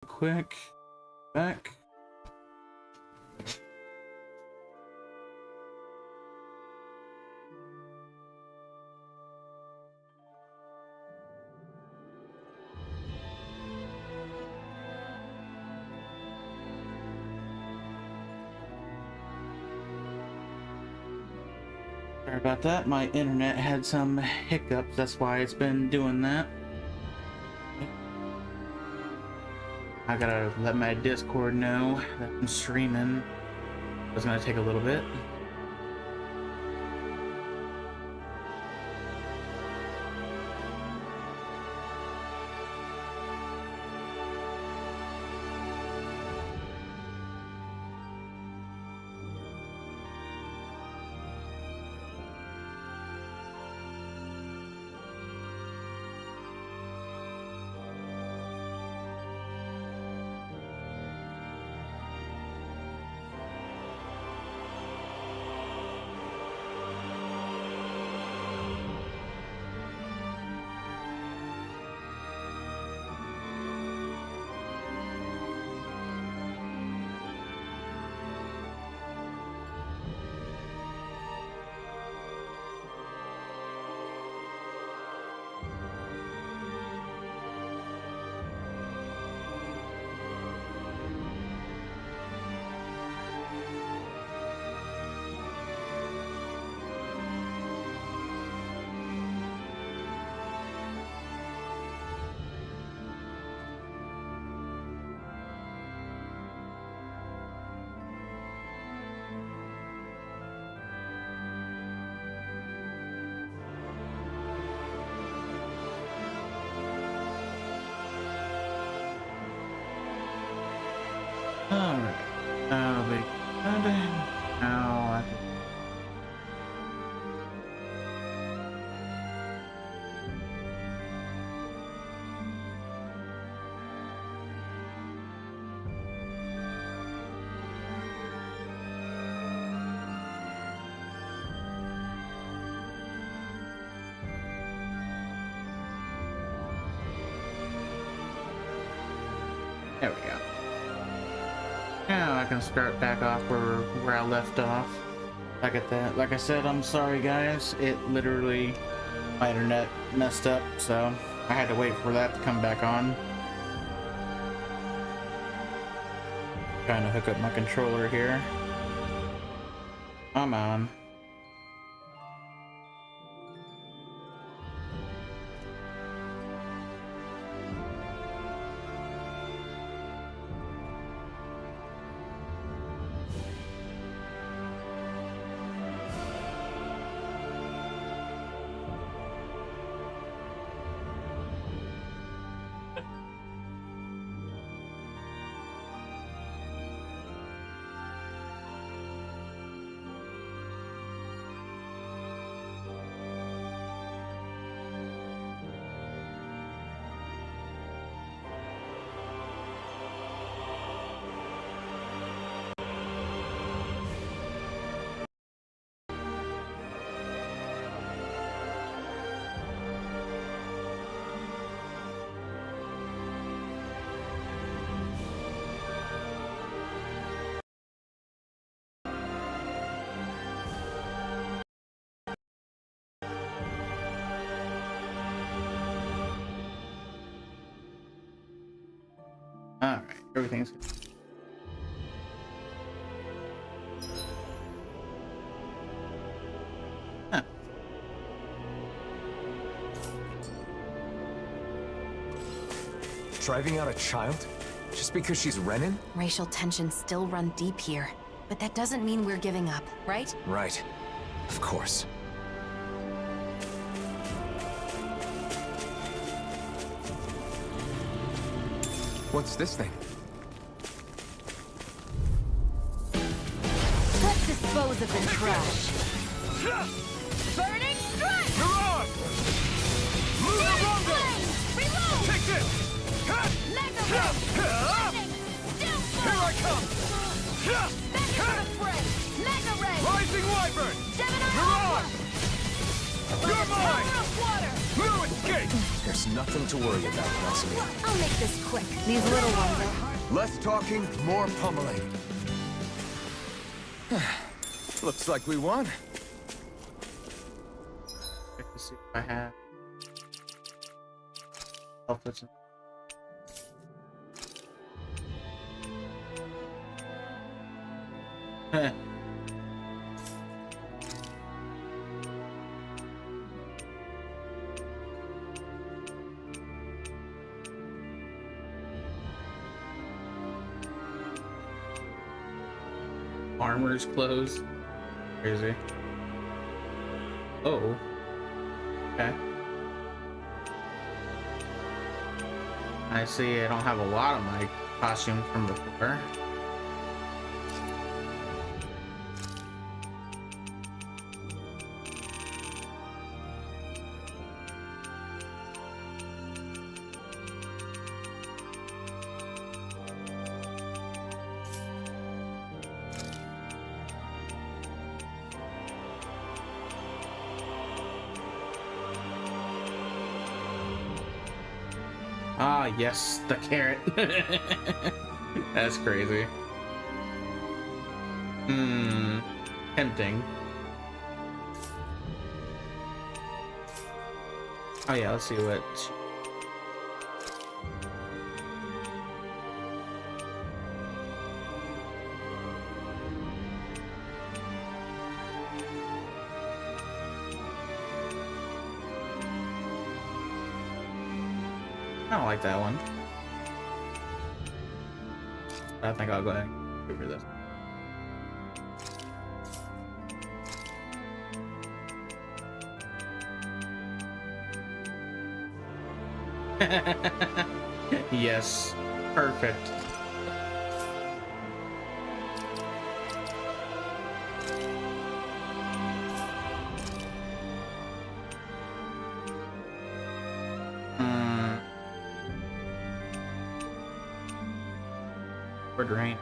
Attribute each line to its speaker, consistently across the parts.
Speaker 1: quick. Back. Sorry about that. My internet had some hiccups. That's why it's been doing that. I gotta let my Discord know that I'm streaming. It's gonna take a little bit. Alright, now we got it. Now there we go. Now I can start back off where I left off. Back at that. Like I said, I'm sorry guys. It literally, my internet messed up, so I had to wait for that to come back on. Trying to hook up my controller here. Come on. Alright, everything's good. Huh.
Speaker 2: Driving out a child? Just because she's Renin?
Speaker 3: Racial tensions still run deep here, but that doesn't mean we're giving up, right?
Speaker 2: Right. Of course. What's this thing?
Speaker 3: Let's dispose of this trash. Burning strike!
Speaker 2: Mirage! Move
Speaker 3: Reload!
Speaker 2: Take this!
Speaker 3: Mega ray!
Speaker 2: Here I come!
Speaker 3: Back into the fray! Mega ray!
Speaker 2: Rising Wyvern!
Speaker 3: Gemini
Speaker 2: Mirage!
Speaker 3: Alpha!
Speaker 2: You're mine!
Speaker 3: Power of water!
Speaker 2: No escape! There's nothing to worry about, Nelson.
Speaker 3: I'll make this quick. These little ones are...
Speaker 2: Less talking, more pummeling. Looks like we won.
Speaker 1: Check to see if I have health that's Heh. Armor's closed. Crazy. Oh. Okay. I see I don't have a lot of my costumes from before. Ah, yes, the carrot. That's crazy. Tempting. Oh yeah, let's see what... I don't like that one. I think I'll go ahead and go for this. Yes, perfect. Drain.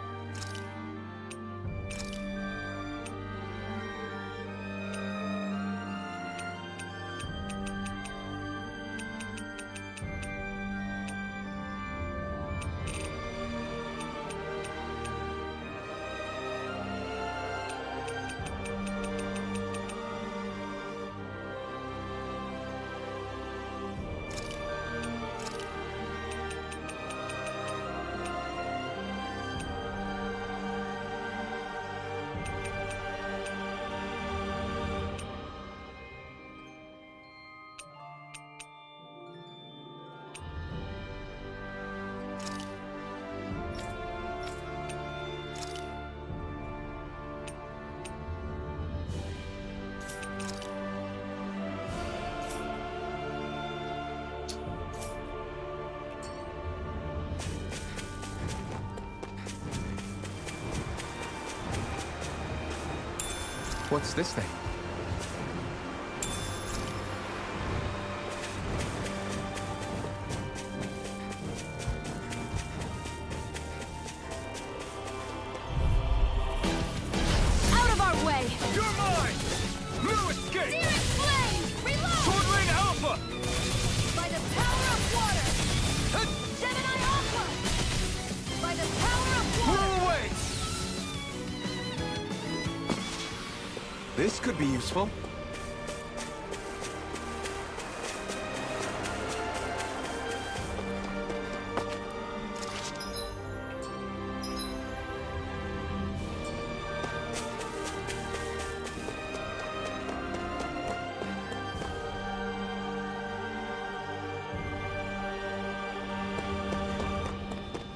Speaker 2: What's this thing?
Speaker 3: Out of our way!
Speaker 2: You're mine! No escape!
Speaker 3: Searing flame! Reload!
Speaker 2: Sword Lane Alpha!
Speaker 3: By the power of water! Gemini Alpha! By the power of water!
Speaker 2: Move away! This could be useful.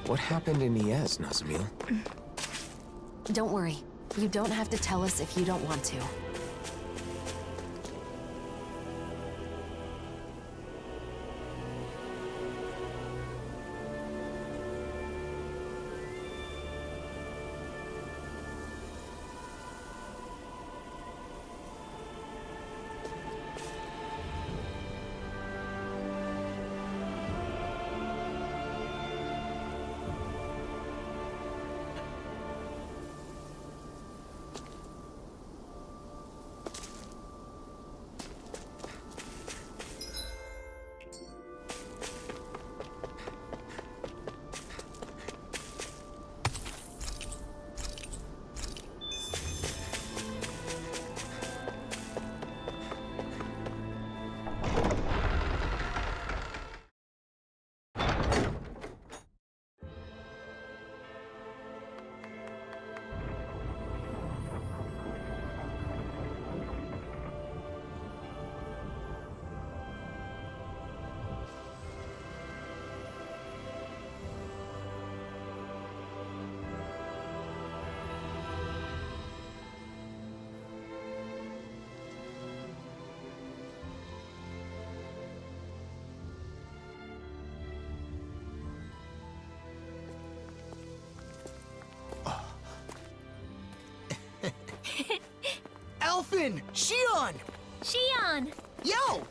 Speaker 2: What happened in Iez, Nazamil?
Speaker 3: Don't worry. You don't have to tell us if you don't want to.
Speaker 4: Alvin! Shion!
Speaker 3: Shion!
Speaker 4: Yo!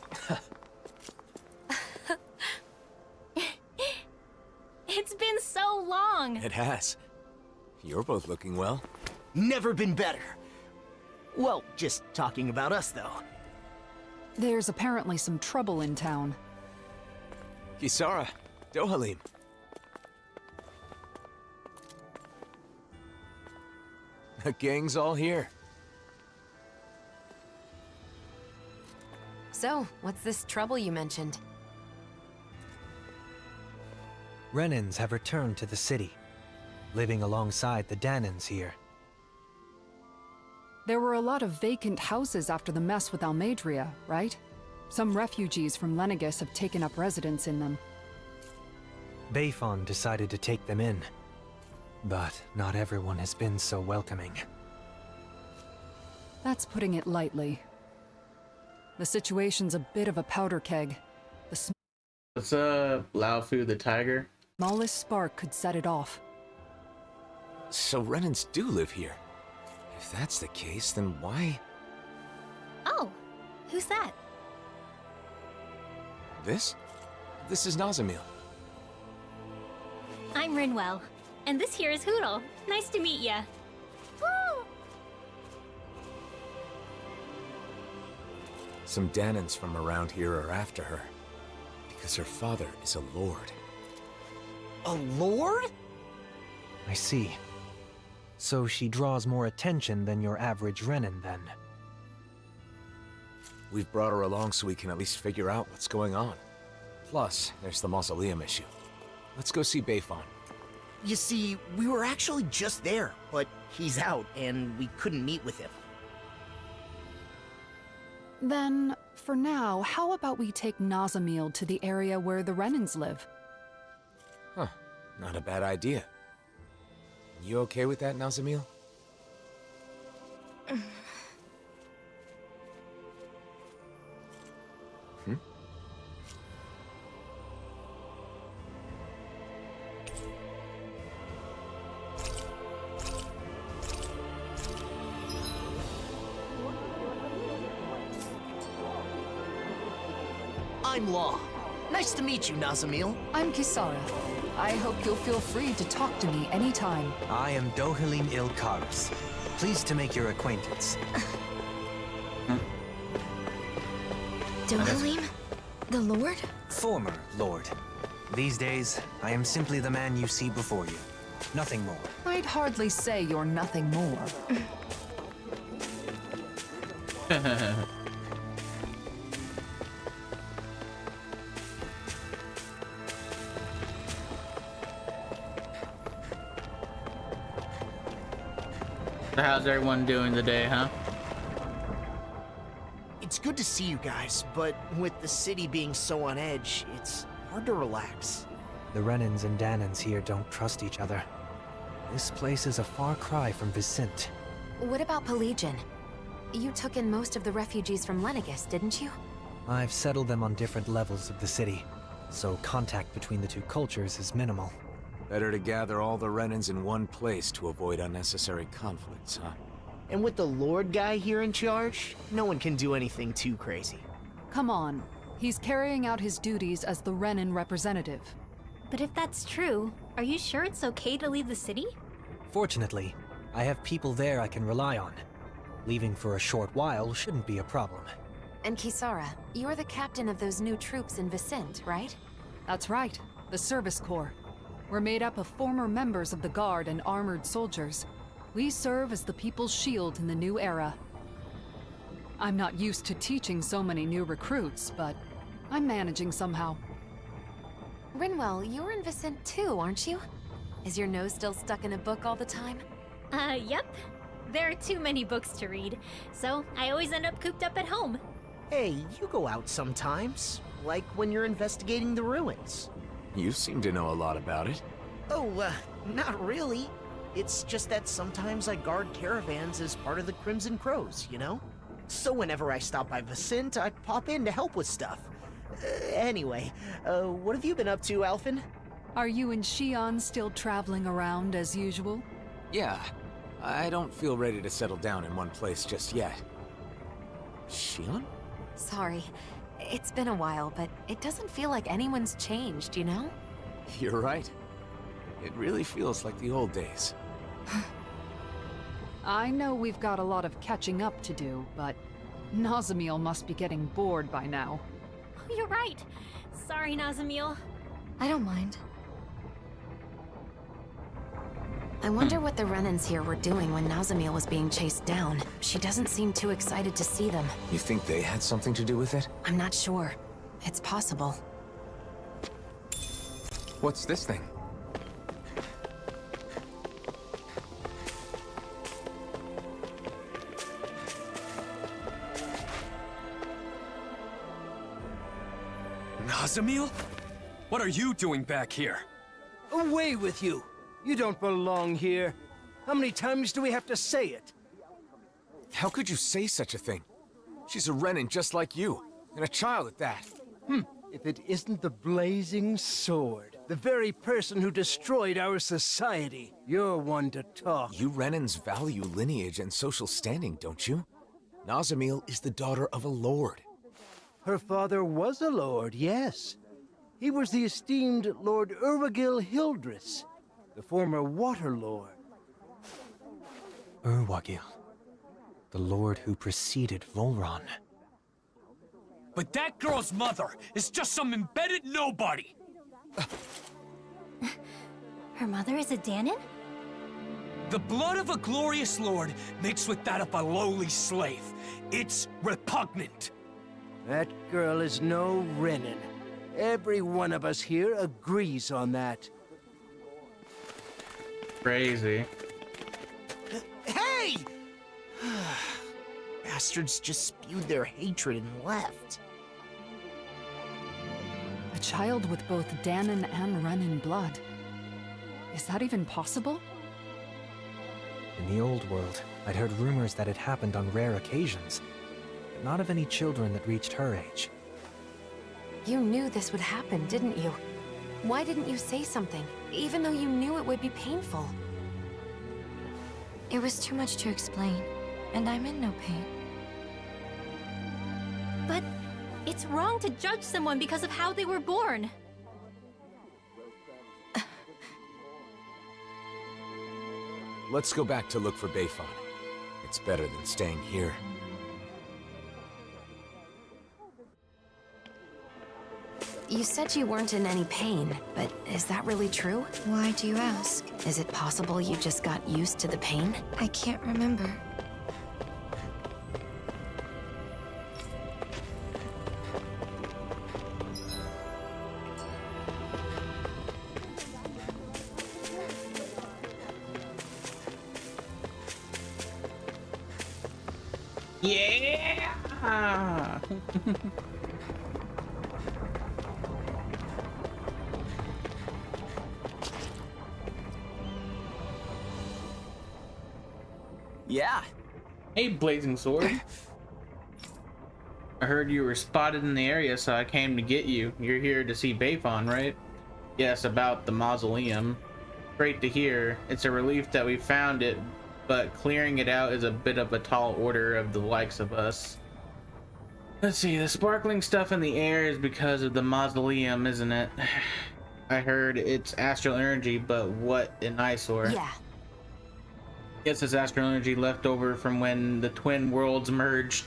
Speaker 3: It's been so long.
Speaker 2: It has. You're both looking well.
Speaker 4: Never been better. Well, just talking about us, though.
Speaker 5: There's apparently some trouble in town.
Speaker 2: Kisara, Dohalim. The gang's all here.
Speaker 6: So, what's this trouble you mentioned?
Speaker 7: Renans have returned to the city, living alongside the Danans here.
Speaker 5: There were a lot of vacant houses after the mess with Almadria, right? Some refugees from Lenegis have taken up residence in them.
Speaker 7: Bayfon decided to take them in, but not everyone has been so welcoming.
Speaker 5: That's putting it lightly. The situation's a bit of a powder keg. The
Speaker 1: What's up, Laofu the Tiger?
Speaker 5: smallest spark could set it off.
Speaker 2: So Renans do live here. If that's the case, then why...
Speaker 3: Oh, who's that?
Speaker 2: This? This is Nazamil.
Speaker 3: I'm Rinwell, and this here is Hoodle. Nice to meet ya. Woo!
Speaker 2: Some Danans from around here are after her. Because her father is a lord.
Speaker 4: A lord?
Speaker 7: I see. So she draws more attention than your average Renan, then.
Speaker 2: We've brought her along so we can at least figure out what's going on. Plus, there's the mausoleum issue. Let's go see Bayfon.
Speaker 4: You see, we were actually just there, but he's out, and we couldn't meet with him.
Speaker 5: Then, for now, how about we take Nazamil to the area where the Renans live?
Speaker 2: Huh. Not a bad idea. You okay with that, Nazamil?
Speaker 4: I'm Law. Nice to meet you, Nazamil.
Speaker 5: I'm Kisara. I hope you'll feel free to talk to me anytime.
Speaker 7: I am Dohalim Ilkaris. Pleased to make your acquaintance.
Speaker 6: Dohalim? The Lord?
Speaker 7: Former Lord. These days, I am simply the man you see before you. Nothing more.
Speaker 5: I'd hardly say you're nothing more.
Speaker 1: So how's everyone doing today, huh?
Speaker 4: It's good to see you guys, but with the city being so on edge, it's hard to relax.
Speaker 7: The Renans and Danans here don't trust each other. This place is a far cry from Vicent.
Speaker 6: What about Pelagian? You took in most of the refugees from Lenegis, didn't you?
Speaker 7: I've settled them on different levels of the city, so contact between the two cultures is minimal.
Speaker 2: Better to gather all the Renans in one place to avoid unnecessary conflicts, huh?
Speaker 4: And with the Lord guy here in charge, no one can do anything too crazy.
Speaker 5: Come on. He's carrying out his duties as the Renan representative.
Speaker 3: But if that's true, are you sure it's okay to leave the city?
Speaker 7: Fortunately, I have people there I can rely on. Leaving for a short while shouldn't be a problem.
Speaker 6: And Kisara, you're the captain of those new troops in Vicent, right?
Speaker 5: That's right, the Service Corps. We're made up of former members of the Guard and armored soldiers. We serve as the people's shield in the new era. I'm not used to teaching so many new recruits, but I'm managing somehow.
Speaker 6: Rinwell, you're in Vicent too, aren't you? Is your nose still stuck in a book all the time?
Speaker 3: Yep. There are too many books to read, so I always end up cooped up at home.
Speaker 4: Hey, you go out sometimes, like when you're investigating the ruins.
Speaker 2: You seem to know a lot about it.
Speaker 4: Oh, not really. It's just that sometimes I guard caravans as part of the Crimson Crows, you know? So whenever I stop by Vicent, I pop in to help with stuff. Anyway, what have you been up to, Alphen?
Speaker 5: Are you and Shion still traveling around as usual?
Speaker 2: Yeah. I don't feel ready to settle down in one place just yet. Shion?
Speaker 6: Sorry. It's been a while, but it doesn't feel like anyone's changed, you know?
Speaker 2: You're right. It really feels like the old days.
Speaker 5: I know we've got a lot of catching up to do, but Nazamiel must be getting bored by now.
Speaker 3: Oh, you're right. Sorry, Nazamiel.
Speaker 6: I don't mind. I wonder what the Renans here were doing when Nazamiel was being chased down. She doesn't seem too excited to see them.
Speaker 2: You think they had something to do with it?
Speaker 6: I'm not sure. It's possible.
Speaker 2: What's this thing?
Speaker 8: Nazamiel? What are you doing back here?
Speaker 9: Away with you! You don't belong here. How many times do we have to say it?
Speaker 2: How could you say such a thing? She's a Renan just like you, and a child at that.
Speaker 9: If it isn't the blazing sword, the very person who destroyed our society, you're one to talk.
Speaker 2: You Renans value lineage and social standing, don't you? Nazamiel is the daughter of a lord.
Speaker 9: Her father was a lord, yes. He was the esteemed Lord Urwagil Hildress, the former Water Lord.
Speaker 7: Urwagil, the lord who preceded Volron.
Speaker 8: But that girl's mother is just some embedded nobody!
Speaker 3: Her mother is a Danon?
Speaker 8: The blood of a glorious lord mixed with that of a lowly slave. It's repugnant.
Speaker 9: That girl is no Renan. Every one of us here agrees on that.
Speaker 1: Crazy.
Speaker 4: Hey! Bastards just spewed their hatred and left.
Speaker 5: A child with both Danon and Renan blood. Is that even possible?
Speaker 7: In the old world, I'd heard rumors that it happened on rare occasions, but not of any children that reached her age.
Speaker 6: You knew this would happen, didn't you? Why didn't you say something, even though you knew it would be painful?
Speaker 3: It was too much to explain, and I'm in no pain. But it's wrong to judge someone because of how they were born.
Speaker 2: Let's go back to look for Bayfon. It's better than staying here.
Speaker 6: You said you weren't in any pain, but is that really true?
Speaker 3: Why do you ask?
Speaker 6: Is it possible you just got used to the pain?
Speaker 3: I can't remember.
Speaker 1: Yeah!
Speaker 4: Yeah.
Speaker 1: Hey, Blazing Sword. I heard you were spotted in the area, so I came to get you. You're here to see Bayfon, right? Yes, about the mausoleum. Great to hear. It's a relief that we found it, but clearing it out is a bit of a tall order of the likes of us. Let's see, the sparkling stuff in the air is because of the mausoleum, isn't it? I heard it's astral energy, but what an eyesore.
Speaker 6: Yeah.
Speaker 1: Yes, it's astral energy left over from when the twin worlds merged.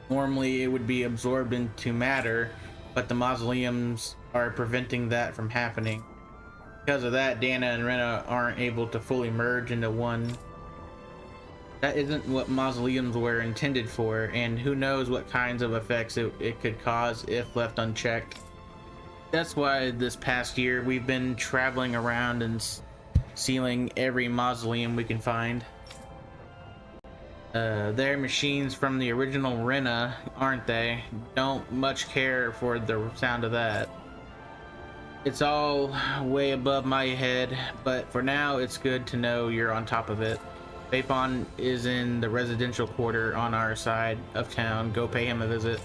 Speaker 1: Normally it would be absorbed into matter, but the mausoleums are preventing that from happening. Because of that, Dana and Rena aren't able to fully merge into one. That isn't what mausoleums were intended for, and who knows what kinds of effects it could cause if left unchecked. That's why this past year we've been traveling around and sealing every mausoleum we can find. They're machines from the original Rena, aren't they? Don't much care for the sound of that. It's all way above my head, but for now it's good to know you're on top of it. Bayfon is in the residential quarter on our side of town. Go pay him a visit.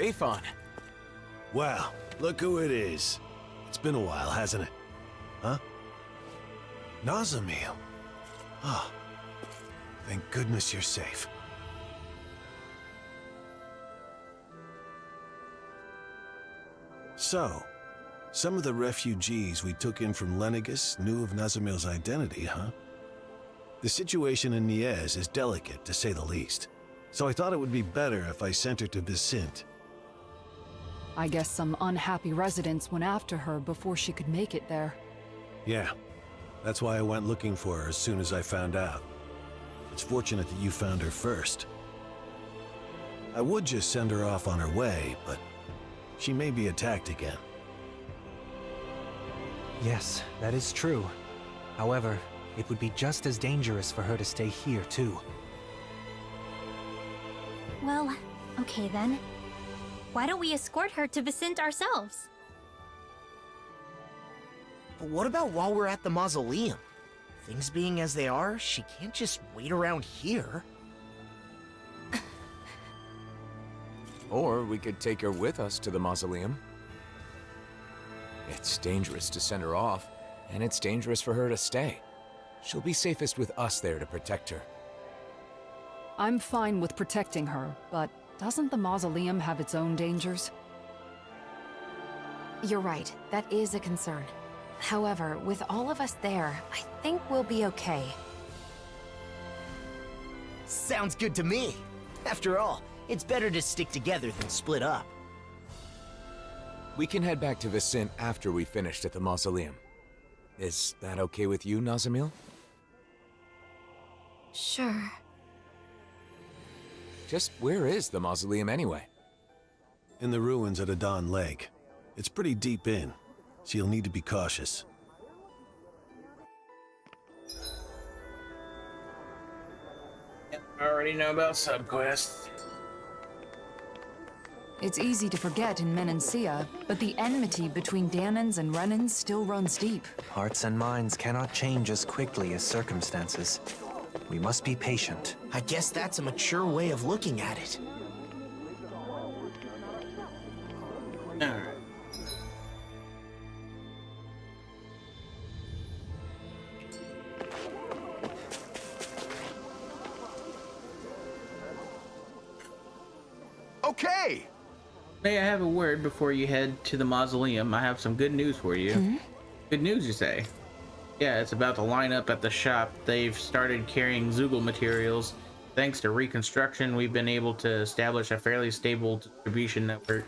Speaker 2: safe on.
Speaker 10: Wow, look who it is. It's been a while, hasn't it? Huh? Nazamil. Ah, thank goodness you're safe. So, some of the refugees we took in from Lenegus knew of Nazamil's identity, huh? The situation in Niez is delicate, to say the least. So I thought it would be better if I sent her to Vicente.
Speaker 5: I guess some unhappy residents went after her before she could make it there.
Speaker 10: Yeah, that's why I went looking for her as soon as I found out. It's fortunate that you found her first. I would just send her off on her way, but she may be attacked again.
Speaker 7: Yes, that is true. However, it would be just as dangerous for her to stay here, too.
Speaker 3: Well, okay then. Why don't we escort her to Vicente ourselves?
Speaker 4: But what about while we're at the mausoleum? Things being as they are, she can't just wait around here.
Speaker 2: Or we could take her with us to the mausoleum. It's dangerous to send her off, and it's dangerous for her to stay. She'll be safest with us there to protect her.
Speaker 5: I'm fine with protecting her, but doesn't the mausoleum have its own dangers?
Speaker 6: You're right, that is a concern. However, with all of us there, I think we'll be okay.
Speaker 4: Sounds good to me. After all, it's better to stick together than split up.
Speaker 2: We can head back to Vicente after we finished at the mausoleum. Is that okay with you, Nazamil?
Speaker 3: Sure.
Speaker 2: Just where is the mausoleum anyway?
Speaker 10: In the ruins at Adon Lake. It's pretty deep in, so you'll need to be cautious.
Speaker 1: I already know about subquests.
Speaker 5: It's easy to forget in Menancia, but the enmity between Danans and Renans still runs deep.
Speaker 7: Hearts and minds cannot change as quickly as circumstances. We must be patient.
Speaker 4: I guess that's a mature way of looking at it.
Speaker 1: Alright.
Speaker 10: Okay!
Speaker 1: May I have a word before you head to the mausoleum? I have some good news for you. Good news, you say? Yeah, it's about to line up at the shop. They've started carrying Zoogle materials. Thanks to reconstruction, we've been able to establish a fairly stable distribution network.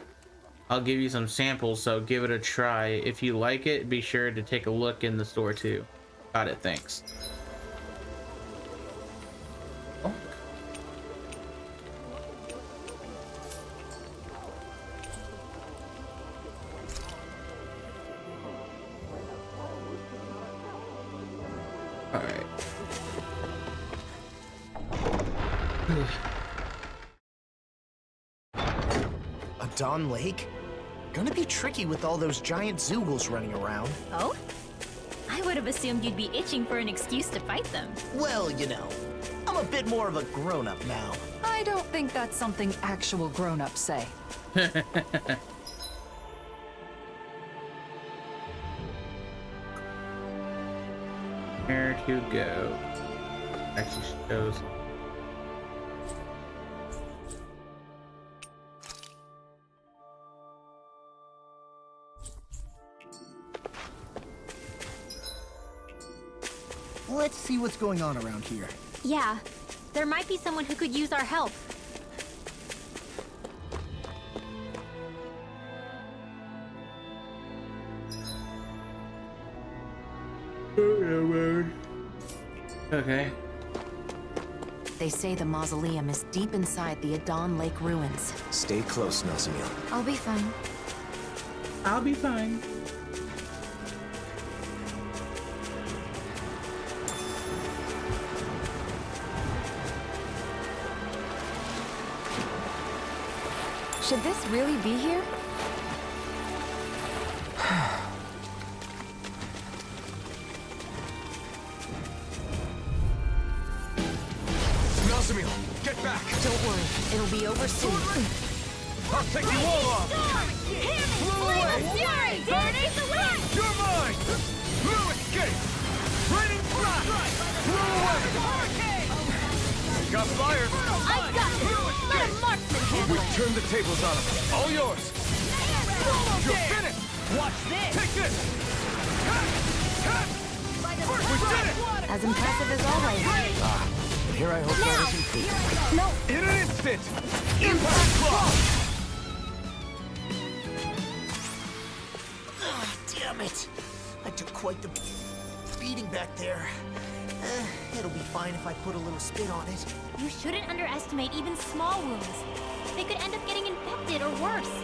Speaker 1: I'll give you some samples, so give it a try. If you like it, be sure to take a look in the store too. Got it, thanks. Oh. All right.
Speaker 4: Adon Lake? Gonna be tricky with all those giant Zoogles running around.
Speaker 3: Oh? I would have assumed you'd be itching for an excuse to fight them.
Speaker 4: Well, you know, I'm a bit more of a grown-up now.
Speaker 5: I don't think that's something actual grown-ups say.
Speaker 1: Where to go? Actually shows.
Speaker 11: Let's see what's going on around here.
Speaker 3: Yeah, there might be someone who could use our help.
Speaker 1: Okay.
Speaker 6: They say the mausoleum is deep inside the Adon Lake ruins.
Speaker 2: Stay close, Nazamil.
Speaker 6: I'll be fine.
Speaker 1: I'll be fine.
Speaker 6: Should this really be here?
Speaker 2: Nazamil, get back!
Speaker 6: Don't worry, it'll be over soon.
Speaker 8: I'll take you all on!
Speaker 3: Flame of fury! Dance the wind!
Speaker 8: You're mine! Blue escape! Raining blast! Blue away! Got fire!
Speaker 3: I've got this! Let a marksman handle
Speaker 8: We've turned the tables on him. All yours! You're finished!
Speaker 3: Watch this!
Speaker 8: Take this! We did it!
Speaker 6: As impressive as always.
Speaker 2: But here I hope that isn't true.
Speaker 3: No!
Speaker 8: In an instant! Impact block!
Speaker 4: Ah, damn it! I took quite the beating back there. It'll be fine if I put a little spit on it.
Speaker 3: You shouldn't underestimate even small wounds. They could end up getting infected or worse.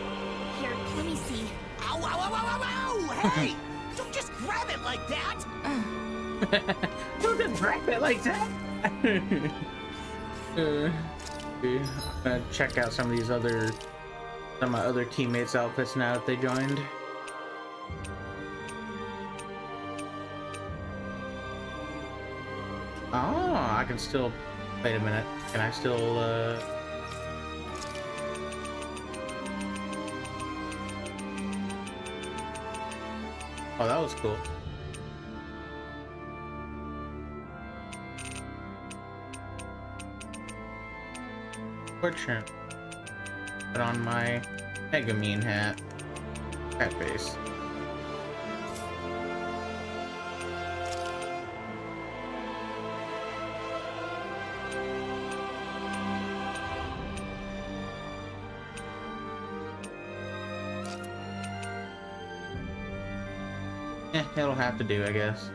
Speaker 3: Here, let me see.
Speaker 4: Ow, ow, ow, ow, ow, ow! Hey! Don't just grab it like that!
Speaker 1: Don't just grab it like that! I'm gonna check out some of my other teammates' outfits now that they joined. Oh, I can still... Wait a minute. Can I still, Oh, that was cool. Fortunate. Put on my Megamine hat. Hat face. It'll have to do, I guess.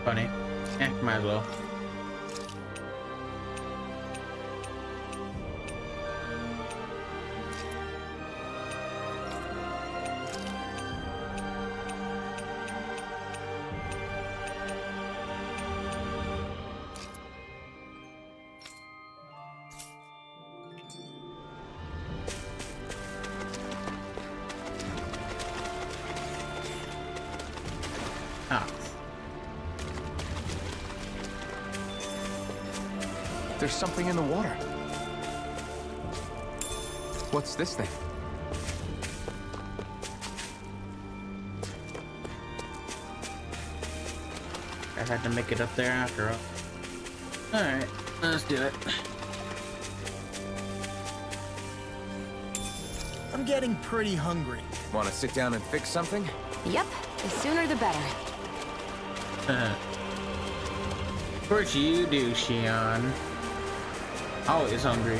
Speaker 1: Funny. Might as well.
Speaker 2: There's something in the water. What's this thing?
Speaker 1: I had to make it up there after all. Alright, let's do it.
Speaker 4: I'm getting pretty hungry.
Speaker 2: Want to sit down and fix something?
Speaker 6: Yep, the sooner the better.
Speaker 1: Of course you do, Shion. Always hungry.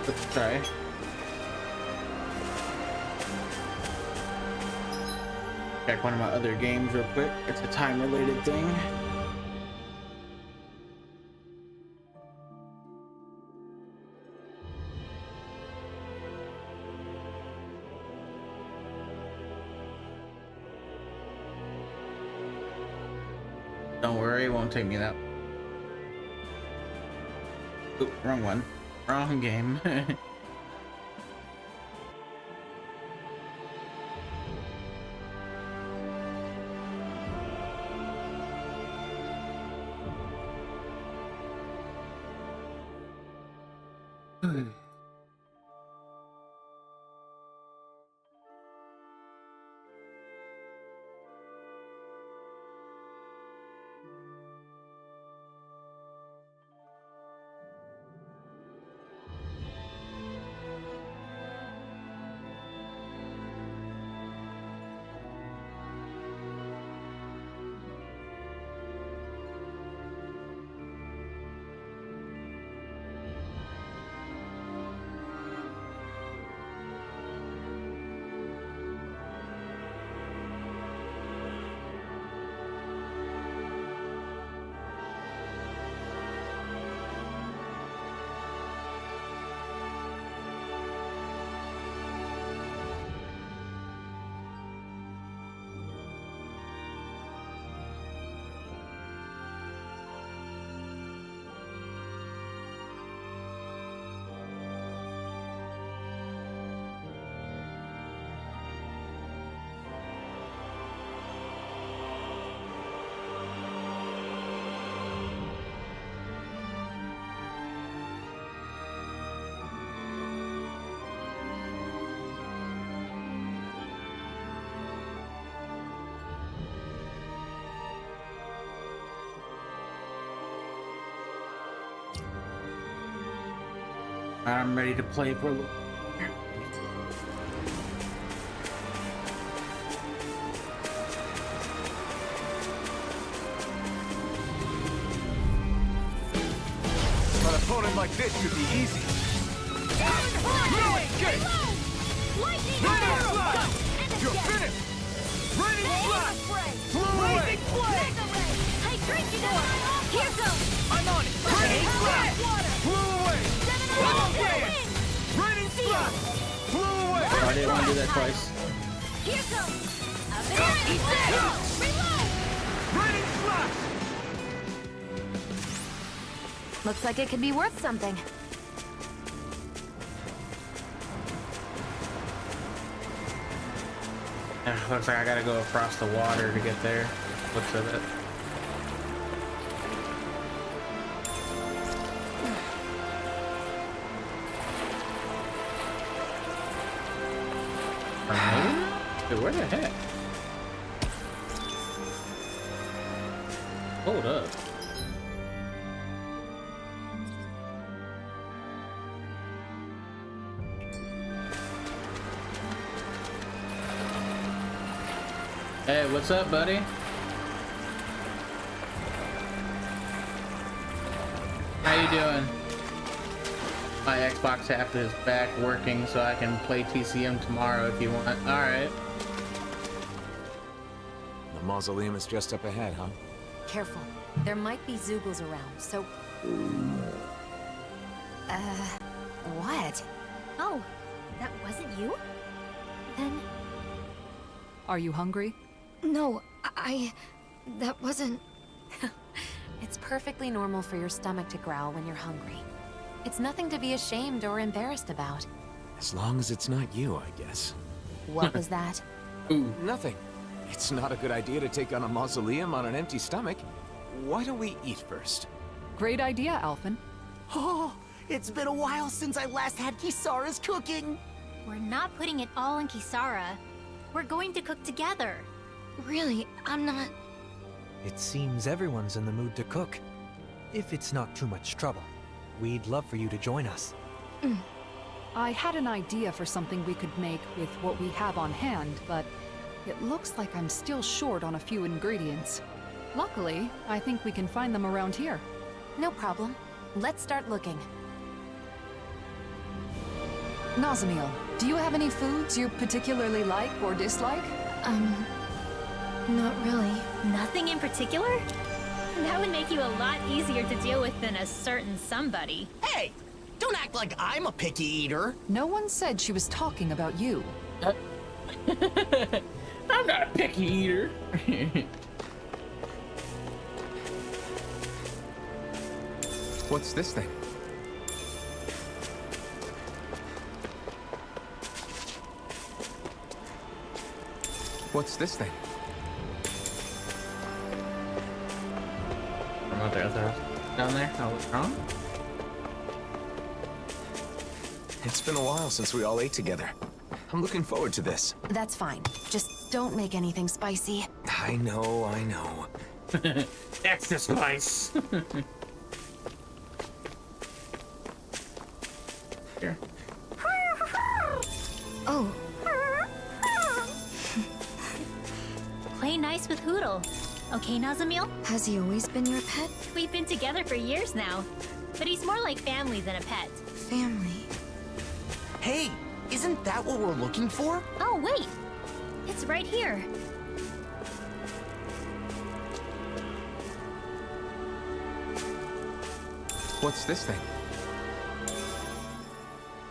Speaker 1: Let's try. Check one of my other games real quick. It's a time-related thing. Don't worry, it won't take me that. Oop, wrong one. Wrong game. I'm ready to play for a little.
Speaker 2: An opponent like this should be easy.
Speaker 3: Lightning
Speaker 2: You're finished! Raining flash!
Speaker 3: Blazing flame! I drink you now! Here goes!
Speaker 8: I'm on it!
Speaker 3: Raining flash!
Speaker 2: Flew away! Raining flash! Flew away!
Speaker 1: Oh, I didn't want to do that twice.
Speaker 3: Here goes! Up in reload!
Speaker 2: Raining flash!
Speaker 6: Looks like it could be worth something.
Speaker 1: Looks like I gotta go across the water to get there. Looks of it. Dude, where the heck? Hold up. Hey, what's up, buddy? How you doing? My Xbox app is back working, so I can play TCM tomorrow if you want. Alright.
Speaker 2: The mausoleum is just up ahead, huh?
Speaker 6: Careful. There might be Zoogles around, so... what?
Speaker 3: Oh, that wasn't you? Then...
Speaker 5: Are you hungry?
Speaker 6: No, that wasn't... It's perfectly normal for your stomach to growl when you're hungry. It's nothing to be ashamed or embarrassed about.
Speaker 2: As long as it's not you, I guess.
Speaker 6: What was that?
Speaker 2: Nothing. It's not a good idea to take on a mausoleum on an empty stomach. Why don't we eat first?
Speaker 5: Great idea, Alphen.
Speaker 4: Oh, it's been a while since I last had Kisara's cooking.
Speaker 3: We're not putting it all in Kisara. We're going to cook together.
Speaker 6: Really, I'm not...
Speaker 7: It seems everyone's in the mood to cook. If it's not too much trouble, we'd love for you to join us.
Speaker 5: I had an idea for something we could make with what we have on hand, but it looks like I'm still short on a few ingredients. Luckily, I think we can find them around here.
Speaker 6: No problem. Let's start looking.
Speaker 5: Nazamiel, do you have any foods you particularly like or dislike?
Speaker 6: Not really.
Speaker 3: Nothing in particular? That would make you a lot easier to deal with than a certain somebody.
Speaker 4: Hey, don't act like I'm a picky eater.
Speaker 5: No one said she was talking about you.
Speaker 1: I'm not a picky eater.
Speaker 2: What's this thing? What's this thing?
Speaker 1: I'm out there, down there. Oh, what's wrong?
Speaker 2: It's been a while since we all ate together. I'm looking forward to this.
Speaker 6: That's fine. Just don't make anything spicy.
Speaker 2: I know, I know.
Speaker 1: Extra spice. Here.
Speaker 6: Oh,
Speaker 3: Play nice with Hoodle. Okay, Nazamiel?
Speaker 6: has he always been your pet?
Speaker 3: We've been together for years now. But he's more like family than a pet.
Speaker 6: Family.
Speaker 4: Hey, isn't that what we're looking for?
Speaker 3: Oh, wait! It's right here.
Speaker 2: What's this thing?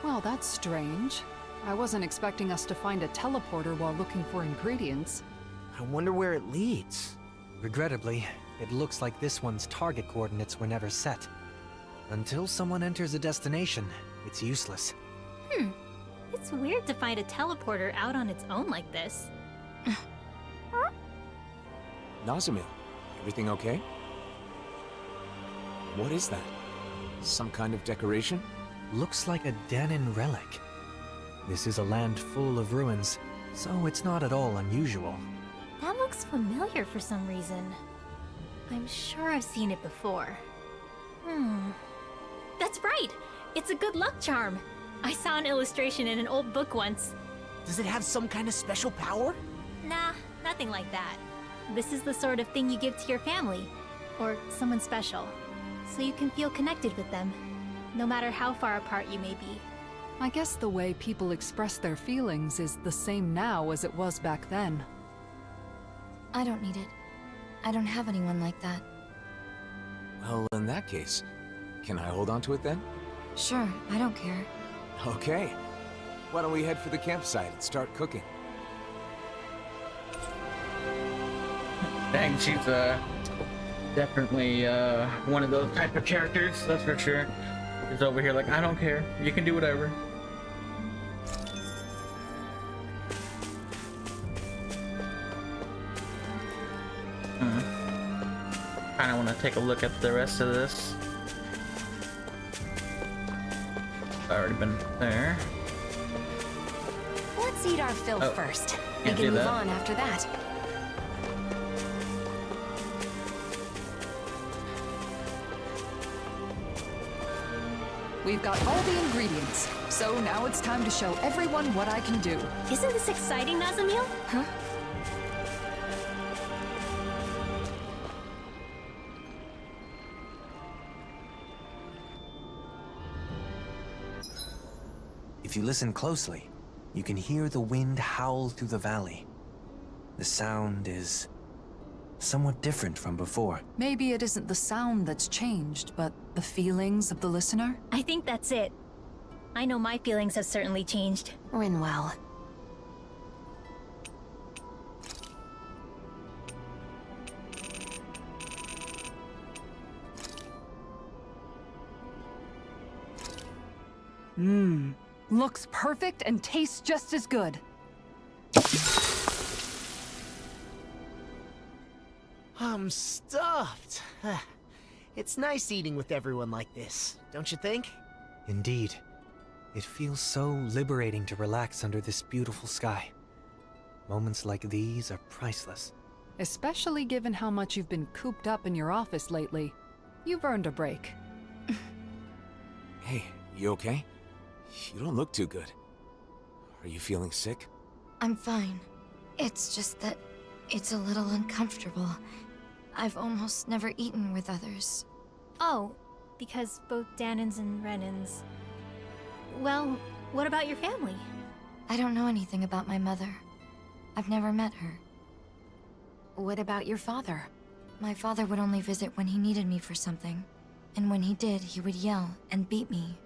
Speaker 5: Well, that's strange. I wasn't expecting us to find a teleporter while looking for ingredients.
Speaker 4: I wonder where it leads.
Speaker 7: Regrettably, it looks like this one's target coordinates were never set. Until someone enters a destination, it's useless.
Speaker 3: It's weird to find a teleporter out on its own like this.
Speaker 2: Nazamiel, everything okay? What is that? Some kind of decoration?
Speaker 7: Looks like a Danon relic. This is a land full of ruins, so it's not at all unusual.
Speaker 3: That looks familiar for some reason. I'm sure I've seen it before. That's right!
Speaker 12: It's a good luck charm. I saw an illustration in an old book once.
Speaker 4: Does it have some kind of special power?
Speaker 12: Nah, nothing like that. This is the sort of thing you give to your family, or someone special, so you can feel connected with them, no matter how far apart you may be.
Speaker 5: I guess the way people express their feelings is the same now as it was back then.
Speaker 6: I don't need it. I don't have anyone like that.
Speaker 2: Well, in that case, can I hold on to it then?
Speaker 6: Sure, I don't care.
Speaker 2: Okay. Why don't we head for the campsite and start cooking?
Speaker 1: Dang, she's definitely one of those type of characters, that's for sure. Is over here like, I don't care, you can do whatever. Kinda wanna take a look at the rest of this. I've already been there.
Speaker 6: Let's eat our fill first. We
Speaker 1: can't do
Speaker 6: can move
Speaker 1: that.
Speaker 6: on after that.
Speaker 5: We've got all the ingredients, so now it's time to show everyone what I can do.
Speaker 12: Isn't this exciting, Nazamil?
Speaker 6: Huh?
Speaker 7: If you listen closely, you can hear the wind howl through the valley. The sound is somewhat different from before.
Speaker 5: Maybe it isn't the sound that's changed, but the feelings of the listener?
Speaker 12: I think that's it. I know my feelings have certainly changed.
Speaker 6: Rinwell.
Speaker 5: Looks perfect and tastes just as good.
Speaker 4: I'm stuffed. It's nice eating with everyone like this, don't you think?
Speaker 7: Indeed. It feels so liberating to relax under this beautiful sky. Moments like these are priceless.
Speaker 5: Especially given how much you've been cooped up in your office lately. You've earned a break.
Speaker 2: Hey, you okay? You don't look too good. Are you feeling sick?
Speaker 6: I'm fine. It's just that it's a little uncomfortable. I've almost never eaten with others.
Speaker 12: Oh, because both Danins and Renans. Well, what about your family?
Speaker 6: I don't know anything about my mother. I've never met her. What about your father? My father would only visit when he needed me for something. And when he did, he would yell and beat me.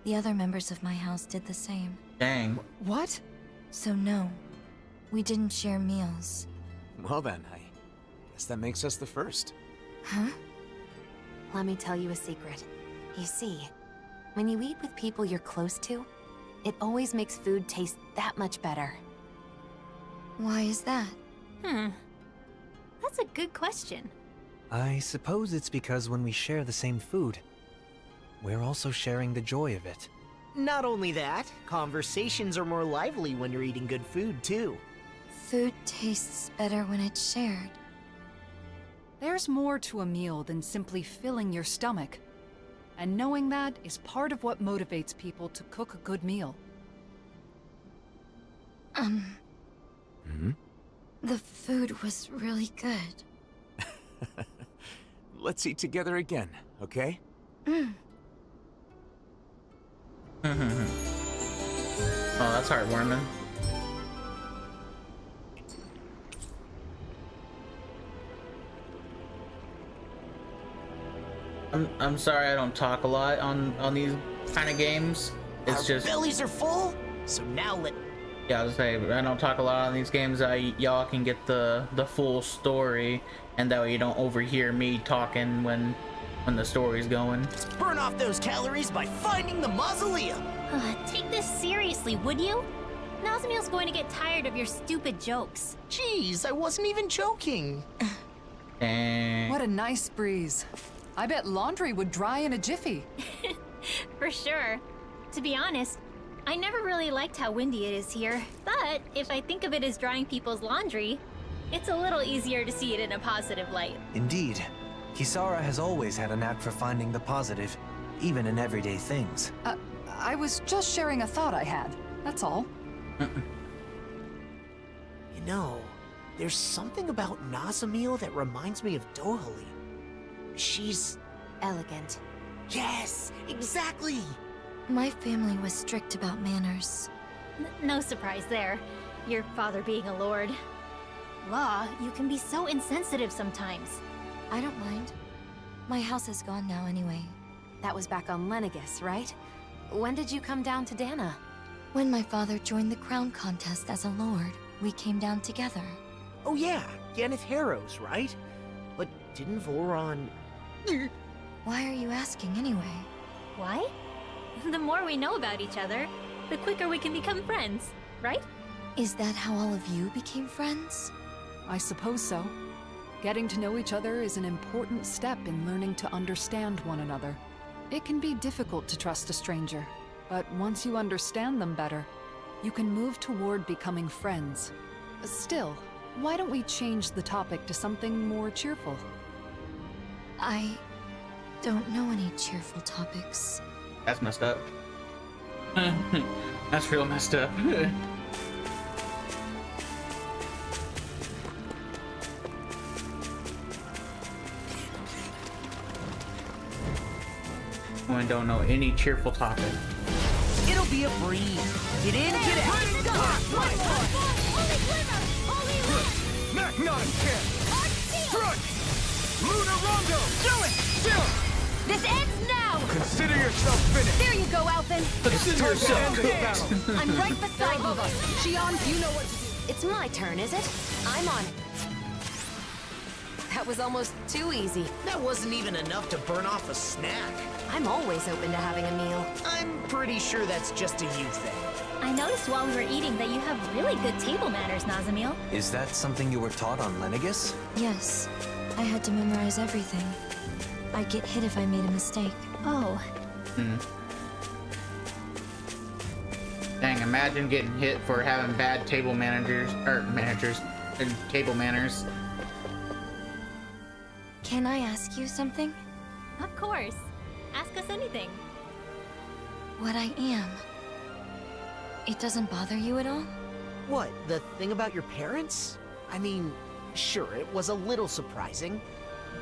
Speaker 6: The other members of my house did the same.
Speaker 1: Dang.
Speaker 5: What?
Speaker 6: So no, we didn't share meals.
Speaker 2: Well then, I guess that makes us the first.
Speaker 6: Huh? Let me tell you a secret. You see, when you eat with people you're close to, it always makes food taste that much better. Why is that?
Speaker 12: That's a good question.
Speaker 7: I suppose it's because when we share the same food, we're also sharing the joy of it.
Speaker 4: Not only that, conversations are more lively when you're eating good food, too.
Speaker 6: Food tastes better when it's shared.
Speaker 5: There's more to a meal than simply filling your stomach. And knowing that is part of what motivates people to cook a good meal.
Speaker 6: The food was really good.
Speaker 2: Let's eat together again, okay?
Speaker 1: Oh, that's heartwarming. I'm sorry I don't talk a lot on these kind of games. It's
Speaker 4: Our
Speaker 1: just
Speaker 4: bellies are full, so now
Speaker 1: yeah, I was saying I don't talk a lot on these games. Y'all can get the full story, and that way you don't overhear me talking when the story's going.
Speaker 4: let's burn off those calories by finding the mausoleum.
Speaker 12: Take this seriously, would you? Nazamil's going to get tired of your stupid jokes.
Speaker 4: Jeez, I wasn't even joking.
Speaker 1: Dang.
Speaker 5: What a nice breeze. I bet laundry would dry in a jiffy.
Speaker 12: For sure. To be honest, I never really liked how windy it is here, but if I think of it as drying people's laundry, it's a little easier to see it in a positive light.
Speaker 7: Indeed. Kisara has always had a knack for finding the positive, even in everyday things.
Speaker 5: I was just sharing a thought I had. That's all.
Speaker 4: You know, there's something about Nazamil that reminds me of Dohalim. She's...
Speaker 6: Elegant.
Speaker 4: Yes, exactly!
Speaker 6: My family was strict about manners.
Speaker 12: No surprise there. Your father being a lord. Law, you can be so insensitive sometimes.
Speaker 6: I don't mind. My house is gone now anyway.
Speaker 3: That was back on Lenegis, right? When did you come down to Dana?
Speaker 6: When my father joined the crown contest as a lord, we came down together.
Speaker 4: Oh yeah, Ganeth Harrows, right? But didn't Voron...
Speaker 6: Why are you asking anyway?
Speaker 12: Why? The more we know about each other, the quicker we can become friends, right?
Speaker 6: Is that how all of you became friends?
Speaker 5: I suppose so. Getting to know each other is an important step in learning to understand one another. It can be difficult to trust a stranger, but once you understand them better, you can move toward becoming friends. Still, why don't we change the topic to something more cheerful?
Speaker 6: I don't know any cheerful topics.
Speaker 1: That's messed up. That's real messed up. I don't know any cheerful topic.
Speaker 4: It'll be a breeze. Get in, get out.
Speaker 3: Holy Glimmer! Holy Light!
Speaker 8: Magnotic Camp! Strike! Lunar Rondo!
Speaker 3: Do it! Still! This ends now!
Speaker 8: Consider yourself finished!
Speaker 3: There you go, Alphen!
Speaker 1: Consider yourself
Speaker 3: I'm right beside you!
Speaker 5: Shion, you know what to do.
Speaker 3: It's my turn, is it? I'm on it. That was almost too easy.
Speaker 4: That wasn't even enough to burn off a snack.
Speaker 3: I'm always open to having a meal.
Speaker 4: I'm pretty sure that's just a you thing.
Speaker 12: I noticed while we were eating that you have really good table manners, Nazamil.
Speaker 7: Is that something you were taught on Lenegis?
Speaker 6: Yes, I had to memorize everything. I'd get hit if I made a mistake.
Speaker 12: Oh,
Speaker 1: Dang, imagine getting hit for having bad table table manners.
Speaker 6: Can I ask you something?
Speaker 12: of course. Ask us anything.
Speaker 6: What I am. It doesn't bother you at all?
Speaker 4: What, the thing about your parents? I mean, sure, it was a little surprising,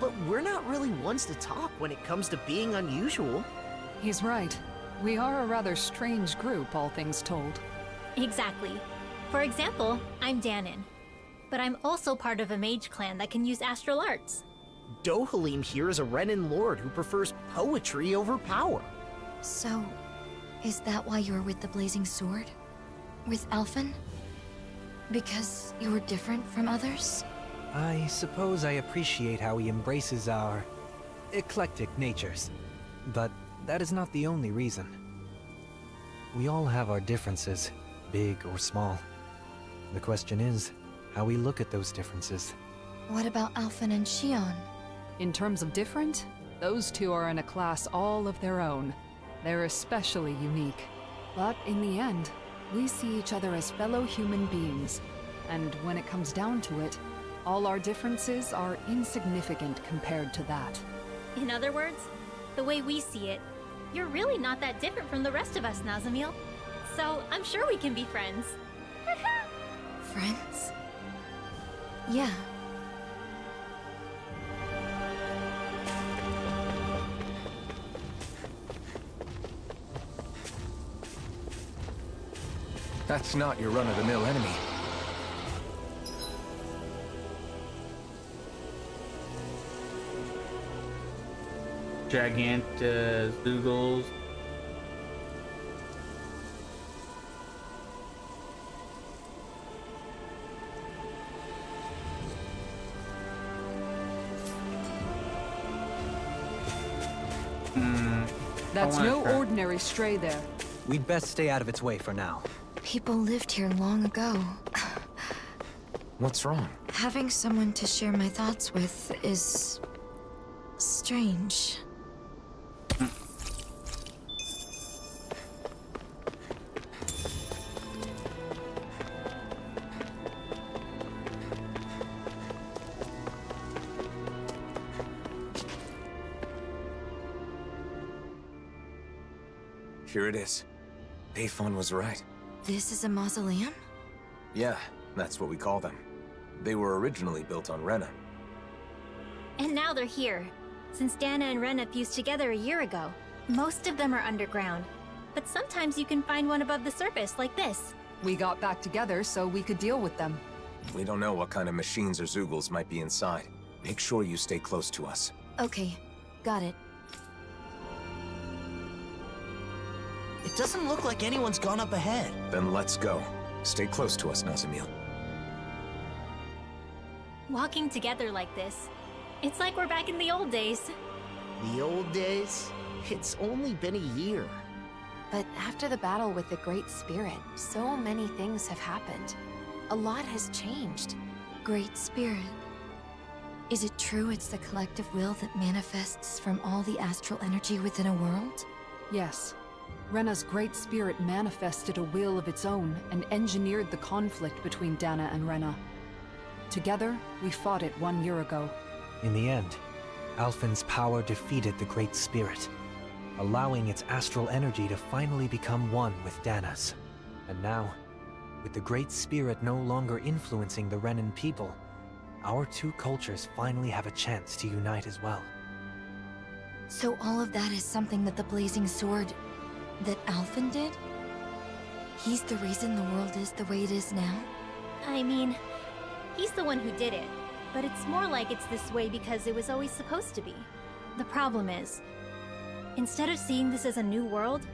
Speaker 4: but we're not really ones to talk when it comes to being unusual.
Speaker 5: He's right. We are a rather strange group, all things told.
Speaker 12: Exactly. For example, I'm Danon. But I'm also part of a mage clan that can use astral arts.
Speaker 4: Dohalim here is a Renan lord who prefers poetry over power.
Speaker 6: So, is that why you're with the Blazing Sword? With Alphen? Because you're different from others?
Speaker 7: I suppose I appreciate how he embraces our eclectic natures. But that is not the only reason. We all have our differences, big or small. The question is, how we look at those differences.
Speaker 6: What about Alphen and Shion?
Speaker 5: In terms of different, those two are in a class all of their own. They're especially unique. But in the end, we see each other as fellow human beings. And when it comes down to it, all our differences are insignificant compared to that.
Speaker 12: In other words, the way we see it, you're really not that different from the rest of us, Nazamil. So I'm sure we can be friends.
Speaker 6: Friends? Yeah.
Speaker 2: That's not your run-of-the-mill enemy.
Speaker 1: Zoogles.
Speaker 5: That's no ordinary stray there.
Speaker 7: We'd best stay out of its way for now.
Speaker 6: People lived here long ago.
Speaker 2: What's wrong?
Speaker 6: Having someone to share my thoughts with is... strange.
Speaker 2: here it is. Bayfon was right.
Speaker 6: This is a mausoleum?
Speaker 2: Yeah, that's what we call them. They were originally built on Rena.
Speaker 12: And now they're here, since Dana and Rena fused together a year ago. Most of them are underground, but sometimes you can find one above the surface, like this.
Speaker 5: We got back together so we could deal with them.
Speaker 2: We don't know what kind of machines or Zeugles might be inside. Make sure you stay close to us.
Speaker 6: Okay, got it.
Speaker 4: It doesn't look like anyone's gone up ahead.
Speaker 2: Then let's go. Stay close to us, Nazamil.
Speaker 12: Walking together like this, it's like we're back in the old days.
Speaker 4: The old days? It's only been a year.
Speaker 13: But after the battle with the Great Spirit, so many things have happened. A lot has changed.
Speaker 6: Great Spirit. Is it true it's the collective will that manifests from all the astral energy within a world?
Speaker 5: Yes. Rena's Great Spirit manifested a will of its own and engineered the conflict between Dana and Rena. Together, we fought it 1 year ago.
Speaker 7: In the end, Alphen's power defeated the Great Spirit, allowing its astral energy to finally become one with Dana's. And now, with the Great Spirit no longer influencing the Renan people, our two cultures finally have a chance to unite as well.
Speaker 6: So all of that is something that the Blazing Sword... that Alphen did? He's the reason the world is the way it is now?
Speaker 12: I mean, he's the one who did it, but it's more like it's this way because it was always supposed to be. The problem is, instead of seeing this as a new world,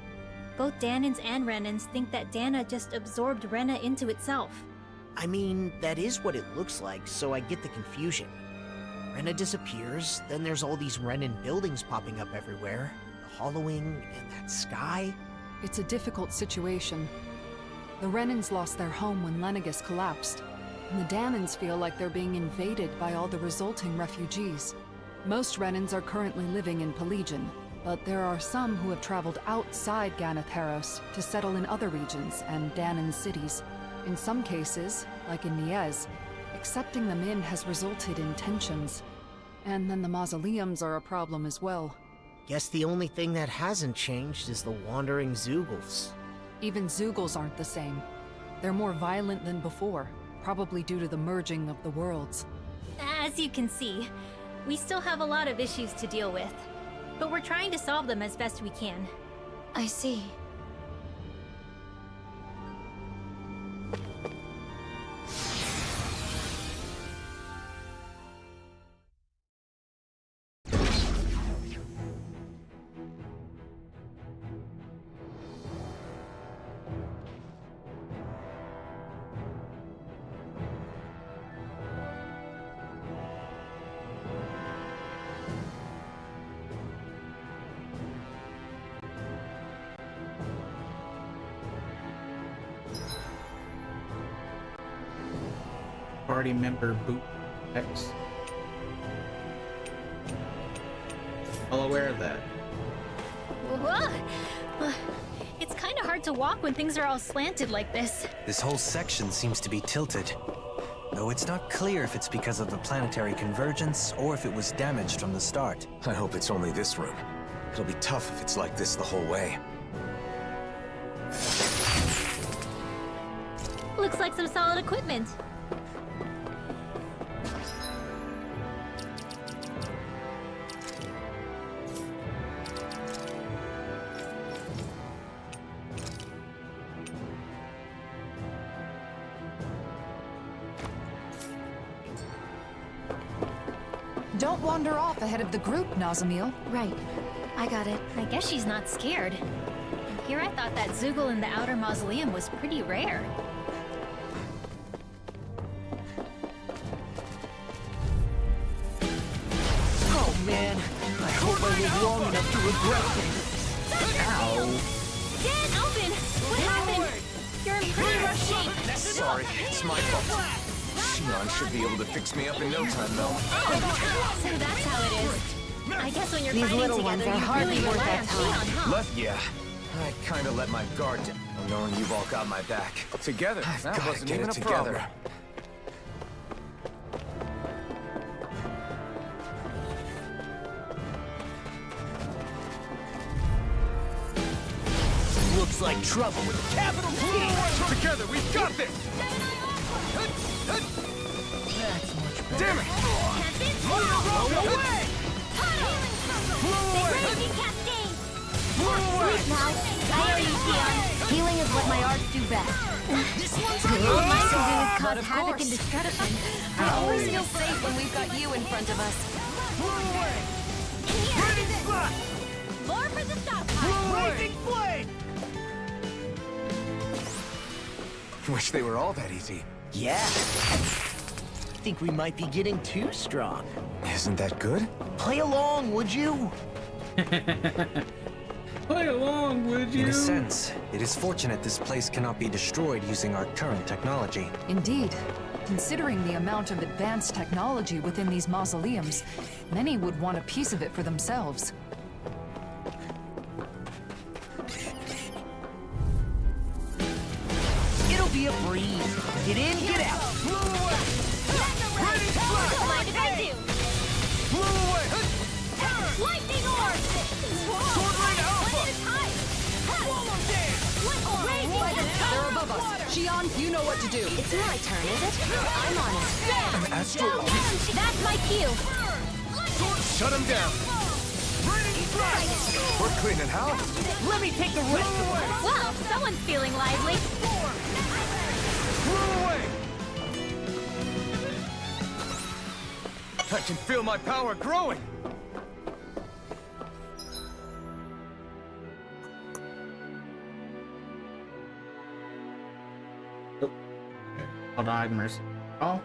Speaker 12: both Danans and Renans think that Dana just absorbed Rena into itself.
Speaker 4: I mean, that is what it looks like, so I get the confusion. Rena disappears, then there's all these Renan buildings popping up everywhere. The hollowing, and that sky.
Speaker 5: It's a difficult situation. The Renans lost their home when Lenegus collapsed, and the Danans feel like they're being invaded by all the resulting refugees. Most Renans are currently living in Pelegion, but there are some who have traveled outside Ganatheros to settle in other regions and Danan cities. In some cases, like in Niez, accepting them in has resulted in tensions. And then the mausoleums are a problem as well.
Speaker 4: Guess the only thing that hasn't changed is the wandering Zeugles.
Speaker 5: Even Zeugles aren't the same. They're more violent than before, probably due to the merging of the worlds.
Speaker 12: As you can see, we still have a lot of issues to deal with, but we're trying to solve them as best we can.
Speaker 6: I see.
Speaker 1: Party member boot X. All aware of that.
Speaker 12: Whoa. It's kind of hard to walk when things are all slanted like this.
Speaker 7: This whole section seems to be tilted. Though it's not clear if it's because of the planetary convergence or if it was damaged from the start.
Speaker 2: I hope it's only this room. It'll be tough if it's like this the whole way.
Speaker 12: Looks like some solid equipment.
Speaker 5: Don't wander off ahead of the group, Nazamil.
Speaker 6: Right. I got it.
Speaker 12: I guess she's not scared. Here I thought that Zeugle in the outer mausoleum was pretty rare.
Speaker 4: Oh man, I hope I live long enough to regret things. Ow.
Speaker 12: Dan, Alvin! What happened? You're in pretty rough shape.
Speaker 2: Sorry, it's my fault. Shion should be able to fix me up in no time, though.
Speaker 12: Oh, so that's how it is. I guess when you're
Speaker 13: These
Speaker 12: fighting
Speaker 13: little
Speaker 12: together,
Speaker 13: ones are
Speaker 12: you
Speaker 13: hardly
Speaker 12: really
Speaker 13: worth
Speaker 12: rely
Speaker 13: our
Speaker 12: on
Speaker 13: time.
Speaker 12: Shion, huh?
Speaker 2: Yeah. I kinda let my guard down, knowing you've all got my back.
Speaker 14: Together.
Speaker 2: I've
Speaker 14: That
Speaker 2: gotta
Speaker 14: wasn't
Speaker 2: get
Speaker 14: even
Speaker 2: it
Speaker 14: a
Speaker 2: together.
Speaker 14: problem.
Speaker 4: Looks like trouble with a capital T.
Speaker 8: Together, we've got this!
Speaker 4: That's much better.
Speaker 8: Damn it!
Speaker 4: Blow away!
Speaker 3: Raging cascade!
Speaker 8: Blow away!
Speaker 3: Sleep now. I owe you, Tion. Healing is what my arts do best. All mine can do is cause
Speaker 5: of
Speaker 3: havoc
Speaker 5: course.
Speaker 3: and destruction.
Speaker 13: I always feel safe when we've got you in front of us.
Speaker 3: More for the stockpile.
Speaker 4: Raging flame!
Speaker 2: Wish they were all that easy.
Speaker 4: Yeah. Think we might be getting too strong.
Speaker 2: Isn't that good?
Speaker 4: Play along, would you?
Speaker 1: Play along, would you?
Speaker 7: In a sense, it is fortunate this place cannot be destroyed using our current technology.
Speaker 5: Indeed. Considering the amount of advanced technology within these mausoleums, many would want a piece of it for themselves.
Speaker 4: It'll be a breeze. Get in, get out.
Speaker 3: Don't mind if I do. Lightning orb!
Speaker 8: Sword Rain Alpha!
Speaker 5: They're above us. Xion, you know what to do.
Speaker 13: It's my turn, is it? I'm on it.
Speaker 2: Astral.
Speaker 3: That's my cue.
Speaker 8: Shut him down!
Speaker 2: We're cleaning house.
Speaker 4: Let me take the rest of it.
Speaker 3: Well, someone's feeling lively.
Speaker 8: I can feel my power growing!
Speaker 1: Hold on, Agnes. Oh.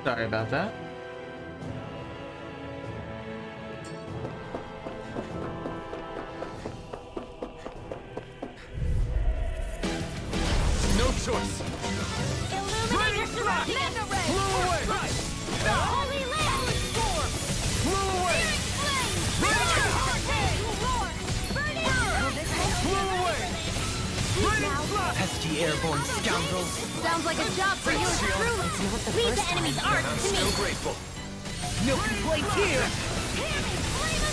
Speaker 1: Sorry about that.
Speaker 8: No choice!
Speaker 3: Illuminate your surroundings! Mega ray!
Speaker 8: Blow away!
Speaker 3: Holy land! Storm!
Speaker 8: Blow away!
Speaker 3: Burning earth!
Speaker 8: Blow away! Raining flash!
Speaker 7: Pesky airborne scoundrels!
Speaker 3: Sounds like a job for yours truly. Leave the enemy's art to me.
Speaker 8: Still grateful.
Speaker 4: No complaints here.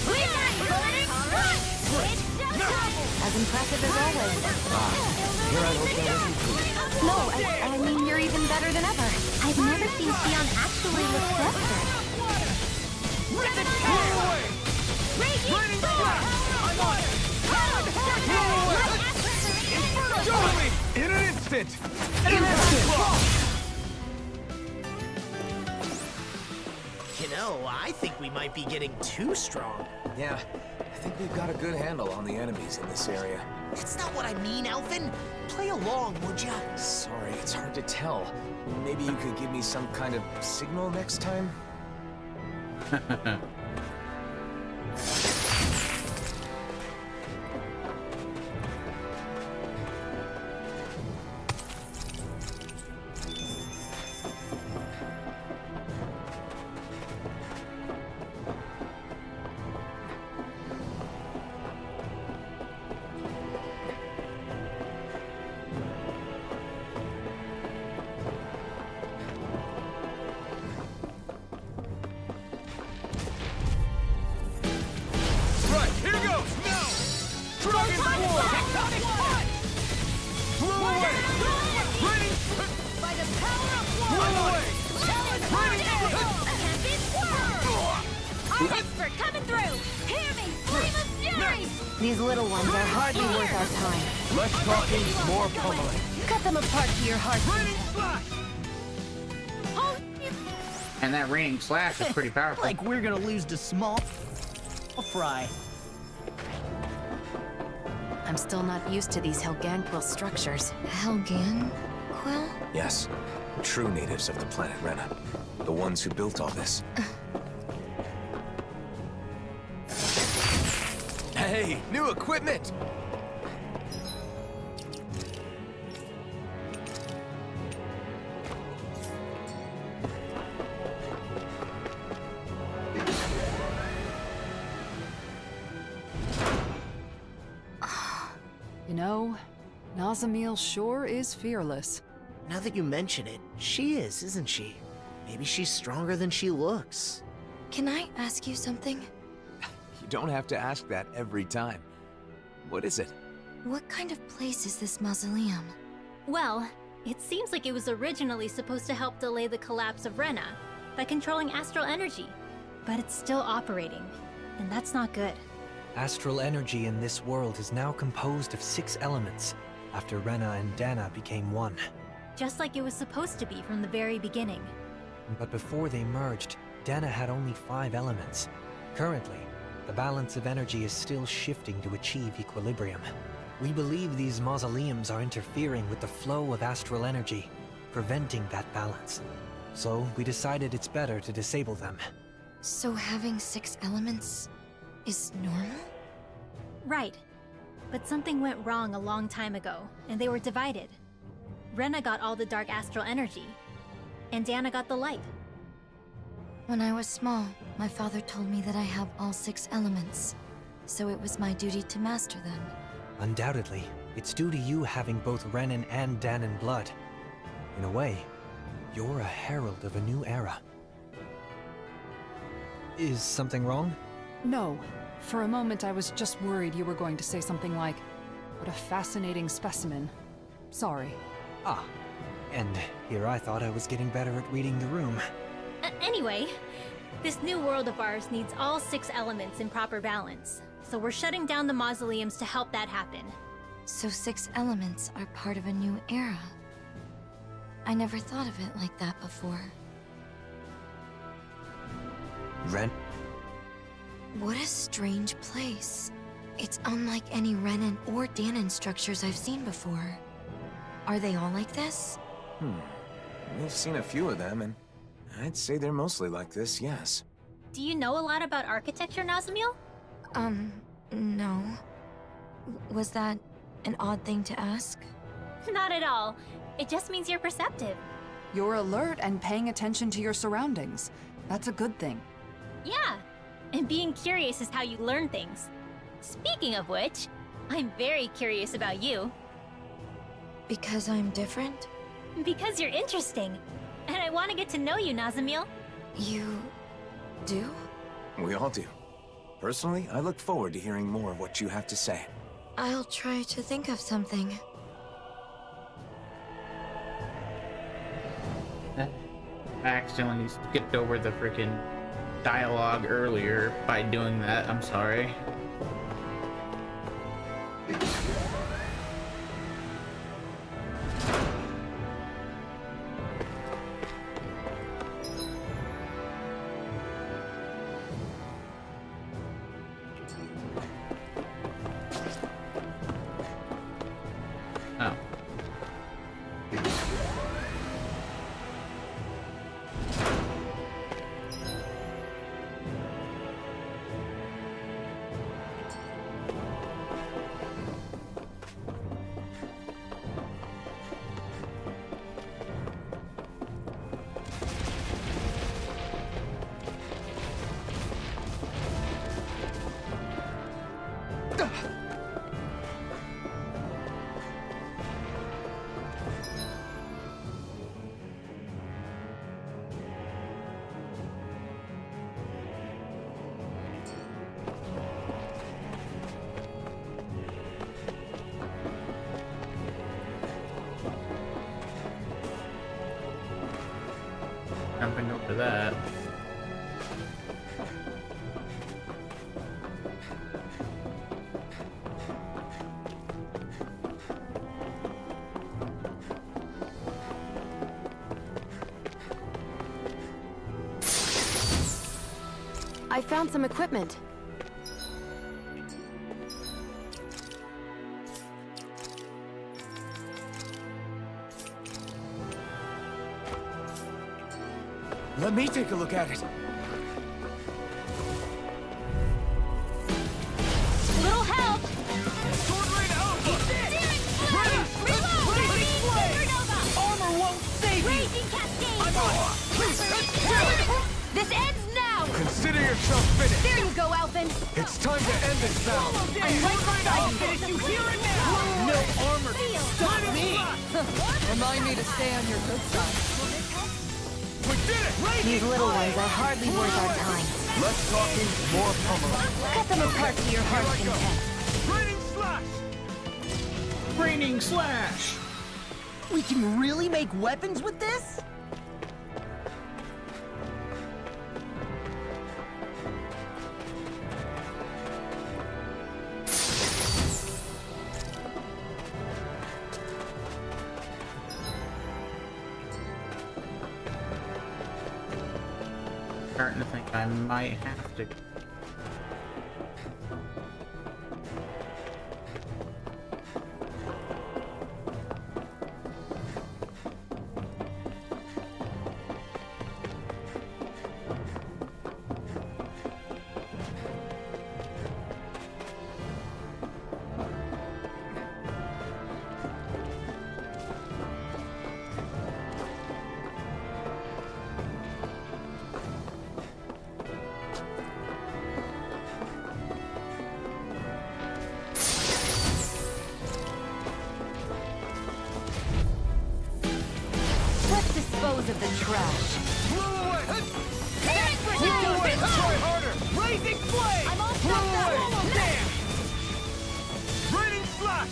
Speaker 3: We're not burning! It's
Speaker 13: As impressive as always.
Speaker 7: Here I hope that isn't true.
Speaker 13: No, I mean, you're even better than ever.
Speaker 3: I've never seen Xion actually look desperate.
Speaker 8: Rip it! Blow away! Raining flash! I'm on it! Blow away! Join me! In an instant!
Speaker 7: Instant
Speaker 4: Whoa, I think we might be getting too strong.
Speaker 2: Yeah, I think we've got a good handle on the enemies in this area.
Speaker 4: That's not what I mean, Alvin. Play along, would ya?
Speaker 2: Sorry, it's hard to tell. Maybe you could give me some kind of signal next time?
Speaker 3: These little ones are hardly worth our time.
Speaker 9: Less talking, more pummeling.
Speaker 3: Cut them apart to your heart.
Speaker 1: And that raining slash is pretty powerful.
Speaker 4: Like we're gonna lose to small fry.
Speaker 13: I'm still not used to these Helganquil structures.
Speaker 6: Helganquil?
Speaker 2: Yes, true natives of the planet Rena. The ones who built all this. Hey, new equipment!
Speaker 5: You know, Nazamil sure is fearless.
Speaker 4: Now that you mention it, she is, isn't she? Maybe she's stronger than she looks.
Speaker 6: Can I ask you something?
Speaker 2: You don't have to ask that every time. What is it?
Speaker 6: What kind of place is this mausoleum?
Speaker 12: Well, it seems like it was originally supposed to help delay the collapse of Rena by controlling astral energy. But it's still operating, and that's not good.
Speaker 7: Astral energy in this world is now composed of 6 elements, after Rena and Dana became one.
Speaker 12: Just like it was supposed to be from the very beginning.
Speaker 7: But before they merged, Dana had only 5 elements. Currently, the balance of energy is still shifting to achieve equilibrium. We believe these mausoleums are interfering with the flow of astral energy, preventing that balance. So we decided it's better to disable them.
Speaker 6: So having 6 elements is normal?
Speaker 12: Right. But something went wrong a long time ago, and they were divided. Rena got all the dark astral energy, and Dana got the light.
Speaker 6: When I was small, my father told me that I have all 6 elements, so it was my duty to master them.
Speaker 7: Undoubtedly, it's due to you having both Renan and Danan blood. In a way, you're a herald of a new era. Is something wrong?
Speaker 5: No. For a moment, I was just worried you were going to say something like, "What a fascinating specimen." Sorry.
Speaker 7: Ah, and here I thought I was getting better at reading the room.
Speaker 12: Anyway, this new world of ours needs all 6 elements in proper balance. So we're shutting down the mausoleums to help that happen.
Speaker 6: So 6 elements are part of a new era. I never thought of it like that before.
Speaker 7: Ren?
Speaker 6: What a strange place. It's unlike any Renan or Danan structures I've seen before. Are they all like this?
Speaker 2: We've seen a few of them, and I'd say they're mostly like this, yes.
Speaker 12: Do you know a lot about architecture, Nazamil?
Speaker 6: No. Was that an odd thing to ask?
Speaker 12: Not at all. It just means you're perceptive.
Speaker 5: You're alert and paying attention to your surroundings. That's a good thing.
Speaker 12: Yeah, and being curious is how you learn things. Speaking of which, I'm very curious about you.
Speaker 6: Because I'm different?
Speaker 12: Because you're interesting. And I want to get to know you, Nazamil.
Speaker 6: You do?
Speaker 2: We all do. Personally, I look forward to hearing more of what you have to say.
Speaker 6: I'll try to think of something.
Speaker 1: I accidentally skipped over the freaking dialogue earlier by doing that. I'm sorry. Oh. Jumping over that.
Speaker 13: I found some equipment.
Speaker 2: Let me take a look at it.
Speaker 3: Little help!
Speaker 8: Armor won't save you!
Speaker 3: Raging Cascade! This ends now!
Speaker 2: Consider yourself finished.
Speaker 3: There you go, Alvin!
Speaker 2: It's time to end this battle.
Speaker 3: I'm right beside you!
Speaker 8: Finish you here and now!
Speaker 4: No armor can stop me!
Speaker 5: Remind me to stay on your good side.
Speaker 8: We did it!
Speaker 6: These little ones are hardly worth our time.
Speaker 2: Less talking, more pummeling.
Speaker 6: Cut them apart to your heart's content.
Speaker 8: Raining slash!
Speaker 1: Raining slash!
Speaker 4: We can really make weapons with this?
Speaker 1: Starting to think I might have to.
Speaker 3: Let's dispose of the trash.
Speaker 8: Try harder! Raising flame!
Speaker 3: I'm all stuffed up!
Speaker 8: Damn! Raining slash!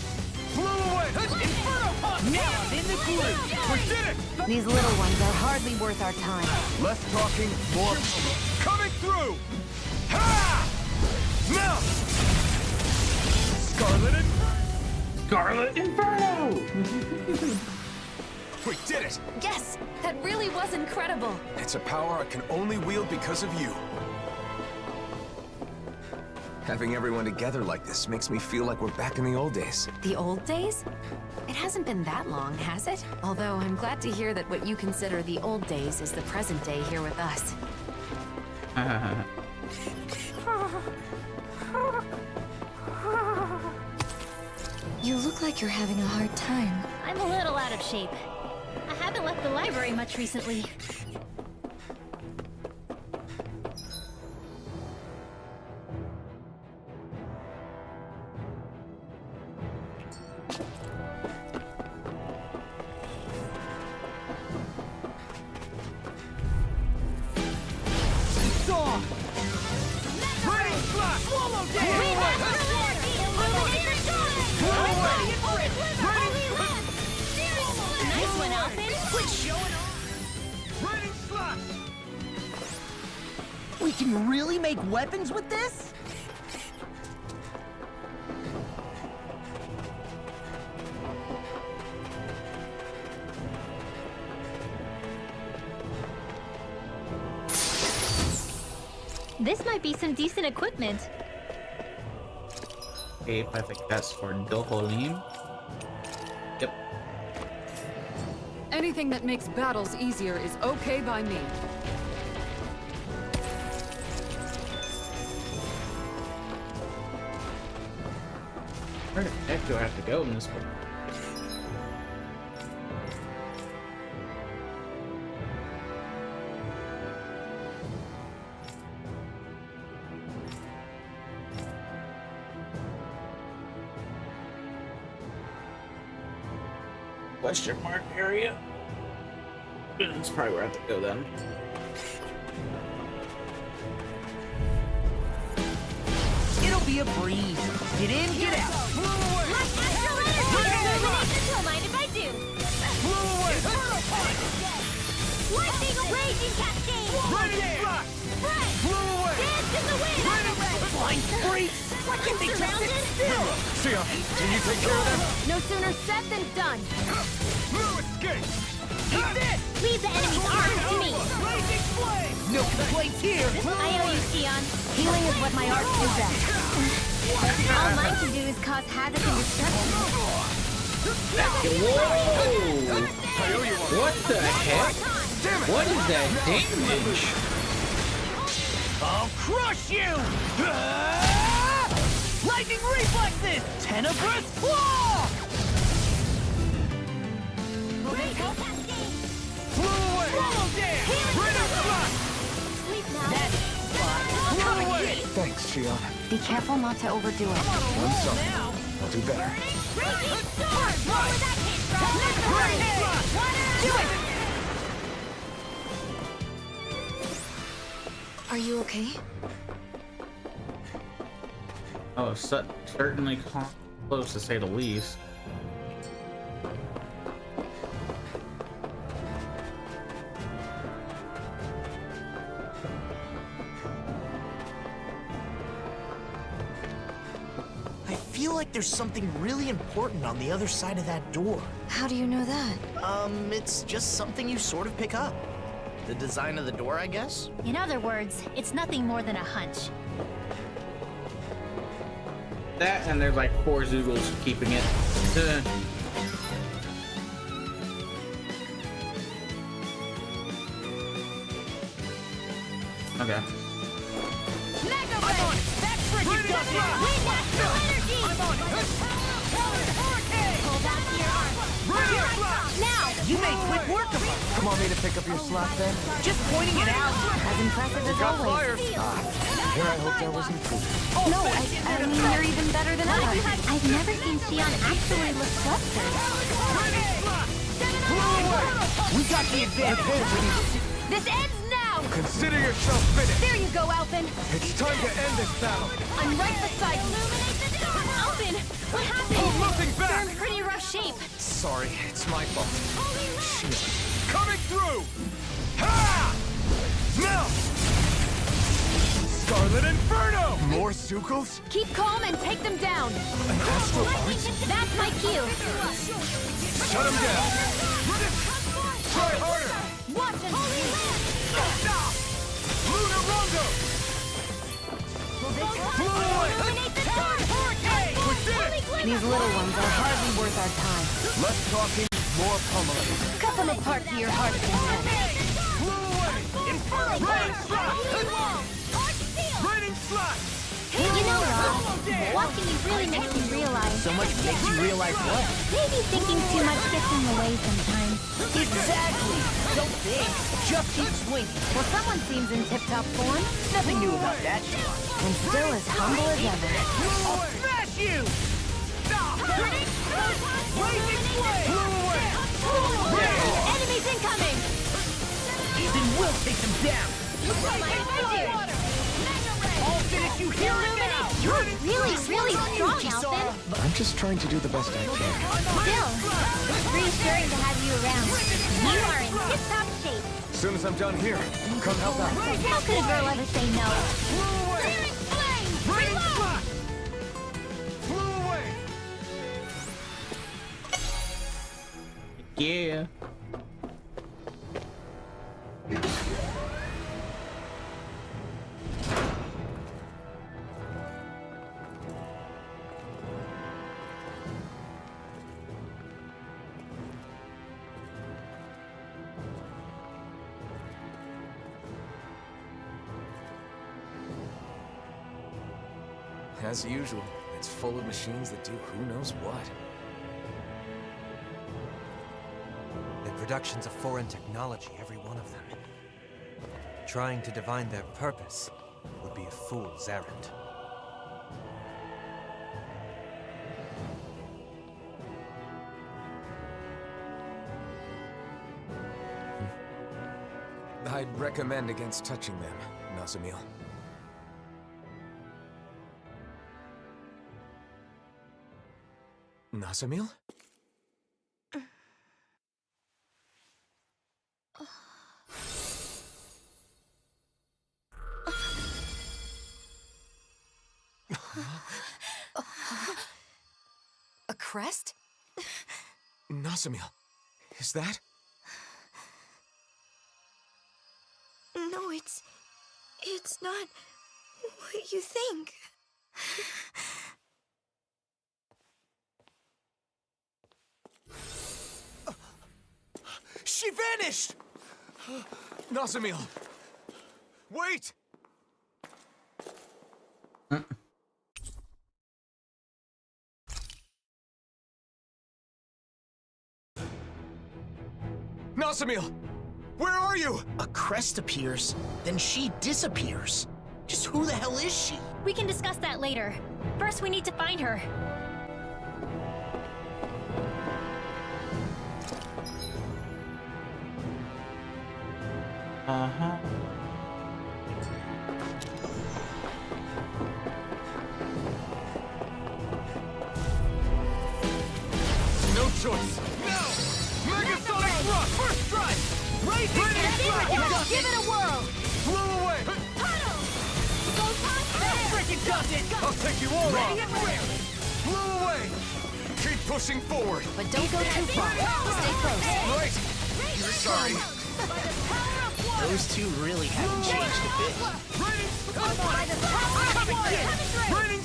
Speaker 8: Blew away! Inferno punch! Now I'm in the groove! We did it!
Speaker 6: These little ones are hardly worth our time.
Speaker 2: Less talking, more
Speaker 8: Coming through! Ha! Now! Scarlet
Speaker 1: Inferno!
Speaker 2: We did it!
Speaker 13: Yes, that really was incredible.
Speaker 2: It's a power I can only wield because of you. Having everyone together like this makes me feel like we're back in the old days.
Speaker 13: The old days? It hasn't been that long, has it? Although I'm glad to hear that what you consider the old days is the present day here with us.
Speaker 6: You look like you're having a hard time.
Speaker 12: I'm a little out of shape. I haven't left the library much recently.
Speaker 8: Raining slash! Swallow down!
Speaker 12: Nice one, Alvin!
Speaker 8: Quit showing off! Raining slash!
Speaker 4: We can really make weapons with this?
Speaker 12: This might be some decent equipment.
Speaker 1: escape. I think that's for Doholim. Yep.
Speaker 5: Anything that makes battles easier is okay by me.
Speaker 1: Where the heck do I have to go in this one? Question mark area. That's probably where I have to go then.
Speaker 4: It'll be a breeze. Get in, get out.
Speaker 3: Like astral energy! Don't mind if I do. Lightning raging cascade! Spread! Dance in the wind!
Speaker 4: Flying freaks!
Speaker 3: What can be surrounded?
Speaker 8: Sia, can you take care of them?
Speaker 3: No sooner said than done.
Speaker 8: Escape!
Speaker 3: Leave the enemy's arms to me.
Speaker 4: No complaints here!
Speaker 3: I owe you, Sion. Healing is what my arts do best. All mine can do is cause havoc and destruction.
Speaker 1: Whoa! What the heck? What is that damage?
Speaker 4: I'll crush you! Ah! Lightning reflexes! Tenebrous claw! Flew away! That's fine.
Speaker 8: Thanks, Shion.
Speaker 13: Be careful not to overdo it.
Speaker 8: I'm sorry. I'll do better.
Speaker 6: Are you okay?
Speaker 1: Oh, certainly close to say the least.
Speaker 4: I feel like there's something really important on the other side of that door.
Speaker 6: How do you know that?
Speaker 4: It's just something you sort of pick up. The design of the door, I guess?
Speaker 12: In other words, it's nothing more than a hunch.
Speaker 1: That and there's like 4 Zoogles keeping it. Okay.
Speaker 3: Mega Ray! That's frigid doesn't it! Wind astral energy! I'm on it! Hurricane! Hold on to your arms. Here I come! Now!
Speaker 4: You made quick work of it.
Speaker 8: Come on me to pick up your slack then?
Speaker 4: Just pointing it out.
Speaker 13: As impressive as
Speaker 8: Got
Speaker 13: always.
Speaker 8: fire! Here I hope that wasn't true.
Speaker 13: No, I mean, you're even better than ever.
Speaker 12: I've never seen Sion actually look flustered.
Speaker 4: We got the advantage.
Speaker 3: This ends now!
Speaker 8: Consider yourself finished.
Speaker 3: There you go, Alphen!
Speaker 8: It's time to end this battle.
Speaker 3: I'm right beside you! Alphen! What happened?
Speaker 8: Oh, nothing
Speaker 3: You're
Speaker 8: back!
Speaker 3: in pretty rough shape.
Speaker 8: Sorry, it's my fault. Shit. Coming through! Ha! Melt! Scarlet Inferno! More Zoogles?
Speaker 3: Keep calm and take them down.
Speaker 8: An astral arts?
Speaker 3: That's my cue.
Speaker 8: Shut him down! Try harder!
Speaker 3: Watch and
Speaker 8: Stop! Lunar Rondo! Flew away!
Speaker 13: These little ones are hardly worth our time.
Speaker 8: Less talking, more pummeling.
Speaker 13: Cut them apart to your heart's content.
Speaker 8: Flew away! Raining slash! Raining slash!
Speaker 12: You know, Rob, watching you really makes me realize
Speaker 4: So much makes you realize what?
Speaker 12: maybe thinking too much gets in the way sometimes.
Speaker 4: Exactly! Don't think. Just keep swinging.
Speaker 12: Well, someone seems in tip-top form.
Speaker 4: Nothing new about that shit.
Speaker 13: And still as humble as ever.
Speaker 4: I'll smash you! Stop! Blazing flame! Flew away!
Speaker 3: Enemies incoming!
Speaker 4: Then we'll take them down! I'll finish you here and now!
Speaker 12: You're really, really strong, Alphen.
Speaker 8: I'm just trying to do the best I can.
Speaker 12: Still, reassuring to have you around. You are in tip-top shape.
Speaker 8: As soon as I'm done here, come help out.
Speaker 12: How could a girl ever say no?
Speaker 8: Flew away! Raining slash! Flew away!
Speaker 1: Yeah.
Speaker 2: As usual, it's full of machines that do who knows what.
Speaker 7: They're productions of foreign technology, every one of them. Trying to divine their purpose would be a fool's errand.
Speaker 2: I'd recommend against touching them, Nazamil. Nazamil?
Speaker 13: A crest?
Speaker 2: Nazamil, is that?
Speaker 6: No, it's not what you think.
Speaker 2: She vanished! Nazamil! Wait! Nazamil! Where are you?
Speaker 4: A crest appears, then she disappears. Just who the hell is she?
Speaker 12: We can discuss that later. First, we need to find her.
Speaker 1: Uh-huh.
Speaker 8: No choice. No! Megasonic thrust! First strike! Raising
Speaker 12: Give it a whirl!
Speaker 8: Blew away!
Speaker 12: Puddle! Go top
Speaker 8: That freaking does it! I'll take you all
Speaker 12: Ready
Speaker 8: on!
Speaker 12: and ready!
Speaker 8: Blew away! Keep pushing forward!
Speaker 13: But don't go too far. Stay close.
Speaker 8: Right! Sorry.
Speaker 4: Those two really haven't changed a bit.
Speaker 8: Raining!
Speaker 12: By the power of water!
Speaker 8: Raining!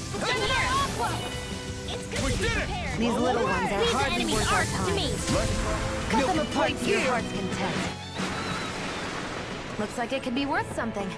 Speaker 12: It's good
Speaker 8: We
Speaker 12: to be
Speaker 8: did it!
Speaker 12: prepared.
Speaker 13: These little ones are
Speaker 12: These
Speaker 13: hardly
Speaker 12: enemies
Speaker 13: worth our
Speaker 12: aren't to
Speaker 13: time.
Speaker 12: me.
Speaker 13: Cut them apart to your heart's content. Looks like it could be worth something.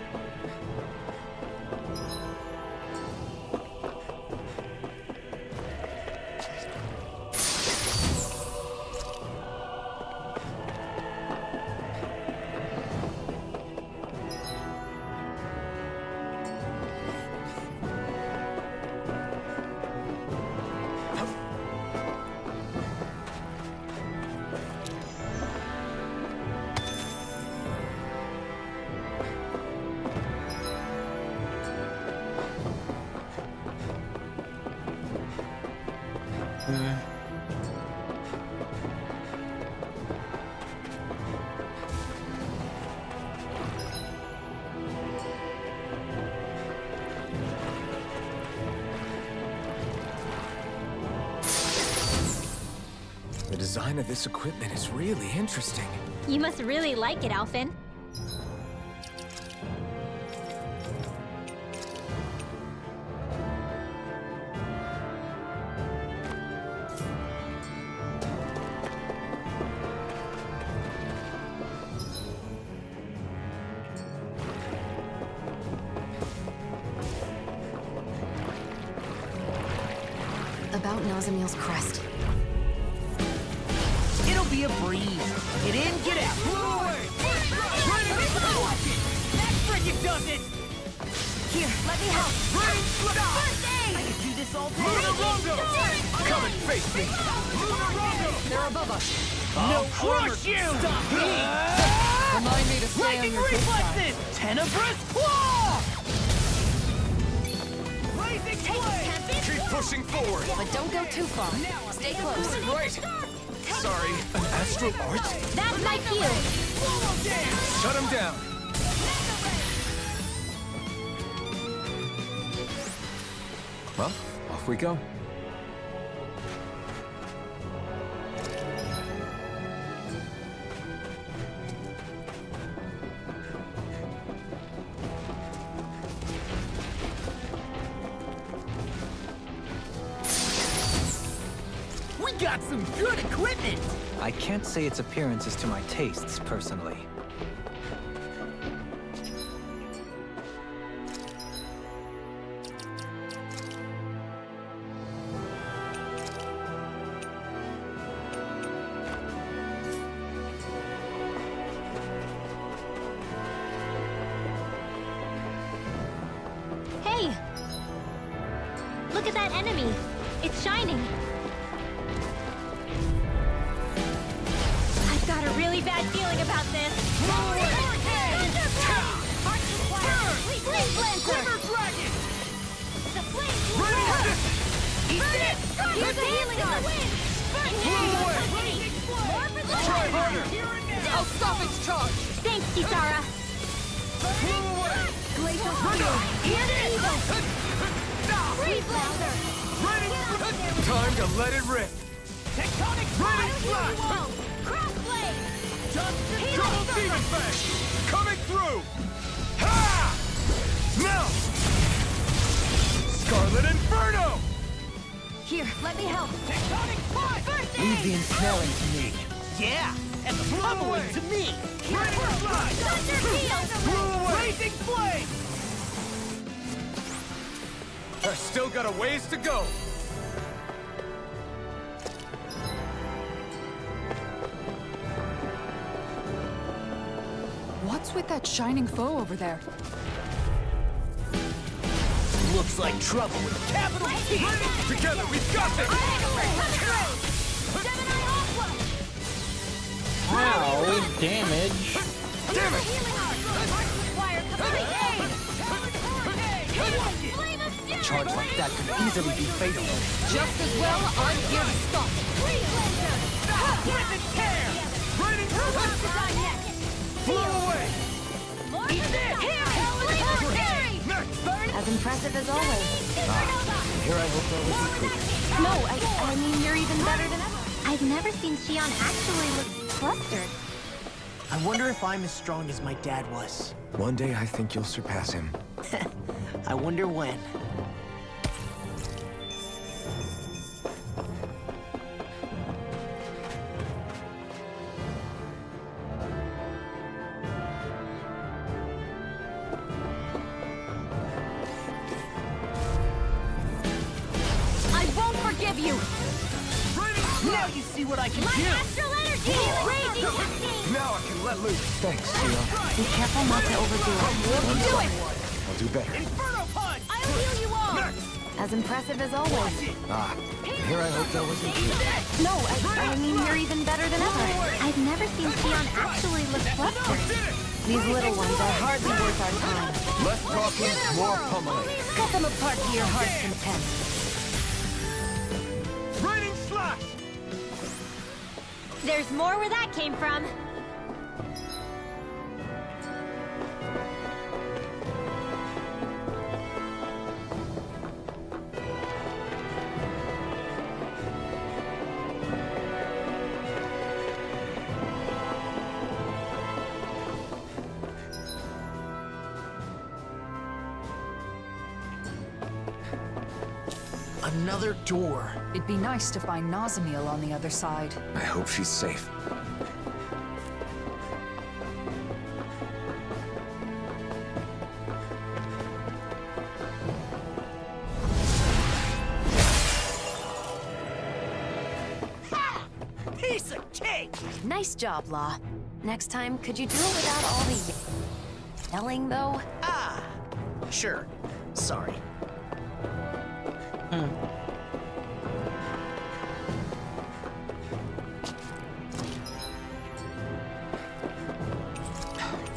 Speaker 2: The design of this equipment is really interesting.
Speaker 12: You must really like it, Alphen.
Speaker 13: About Nazamil's crest.
Speaker 4: It'll be a breeze. Get in, get out.
Speaker 8: Blew away! That freaking does it!
Speaker 13: Here, let me help.
Speaker 8: Raining!
Speaker 4: I could do this all day.
Speaker 8: Lunarondo! Come and face me! Lunarondo!
Speaker 13: They're above us.
Speaker 4: No
Speaker 8: Crush you!
Speaker 4: Stop me!
Speaker 5: Remind me to stay on
Speaker 8: Lightning
Speaker 5: your good side.
Speaker 8: reflexes! Tenebrous claw! Blazing flame! Keep pushing forward!
Speaker 13: But don't go too far. Stay close.
Speaker 8: Right! Sorry, an astral art?
Speaker 12: That's my cue.
Speaker 8: Shut him down!
Speaker 2: Well, off we go.
Speaker 4: We got some good equipment!
Speaker 7: I can't say its appearance is to my tastes, personally.
Speaker 12: Look at that enemy. It's shining. I've got a really bad feeling about this. Here's a healing arm!
Speaker 8: Try harder!
Speaker 5: I'll stop its charge!
Speaker 12: Thanks, Kisara! Glacial Field! Here's evil! Freeze Blaster!
Speaker 8: Time to let it rip!
Speaker 3: Tectonic
Speaker 8: Flash!
Speaker 3: Crossblade!
Speaker 8: Double Demon Fang! Coming through! Ha! Now! Scarlet Inferno!
Speaker 5: Here, let me help.
Speaker 3: Tectonic Punch!
Speaker 11: Leave the ensnaring to me.
Speaker 4: Yeah, and the pummeling to me.
Speaker 8: Raining Flash! Blew away!
Speaker 3: Blazing Flame!
Speaker 8: I've still got a ways to go!
Speaker 5: What's with that shining foe over there?
Speaker 11: Looks like trouble with a capital T.
Speaker 8: Together, we've got this!
Speaker 1: Ow, damage.
Speaker 8: Damn it!
Speaker 11: A charge like that could easily be fatal.
Speaker 5: Just as well, I'm here to stop.
Speaker 8: Raining Blow away!
Speaker 13: As impressive as always.
Speaker 11: Here I will go with you.
Speaker 13: No, I mean, you're even better than ever.
Speaker 12: I've never seen Shion actually look flustered.
Speaker 4: I wonder if I'm as strong as my dad was.
Speaker 2: One day I think you'll surpass him.
Speaker 4: I wonder when.
Speaker 5: I won't forgive you!
Speaker 11: Now you see what I can do.
Speaker 12: Astral energy! Raging Hurricane!
Speaker 8: Now I can let loose!
Speaker 2: Thanks, Shion.
Speaker 13: Be careful not to overdo it.
Speaker 5: Do it!
Speaker 2: I'll do better.
Speaker 3: Inferno Punch!
Speaker 12: I'll heal you all!
Speaker 13: As impressive as always.
Speaker 2: Here I hope that wasn't true.
Speaker 13: No, I mean, you're even better than ever.
Speaker 12: I've never seen Shion actually look flustered.
Speaker 13: These little ones are hardly worth our time.
Speaker 2: Less talking, more pummeling.
Speaker 13: Cut them apart to your heart's content.
Speaker 8: Raining Slash!
Speaker 12: There's more where that came from.
Speaker 4: Another door.
Speaker 5: It'd be nice to find Nazamiel on the other side.
Speaker 2: I hope she's safe.
Speaker 4: Piece of cake!
Speaker 13: Nice job, Law. Next time, could you do it without all the yelling, though?
Speaker 4: Ah, sure. Sorry.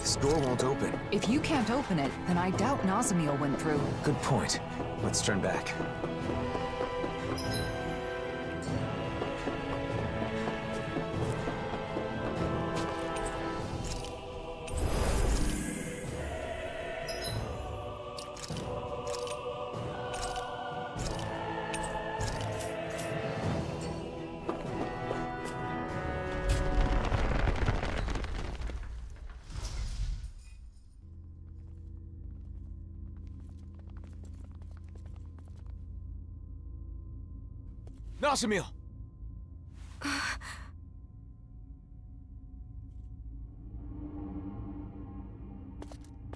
Speaker 2: This door won't open.
Speaker 5: If you can't open it, then I doubt Nazamiel went through.
Speaker 2: Good point. Let's turn back. Nazamiel!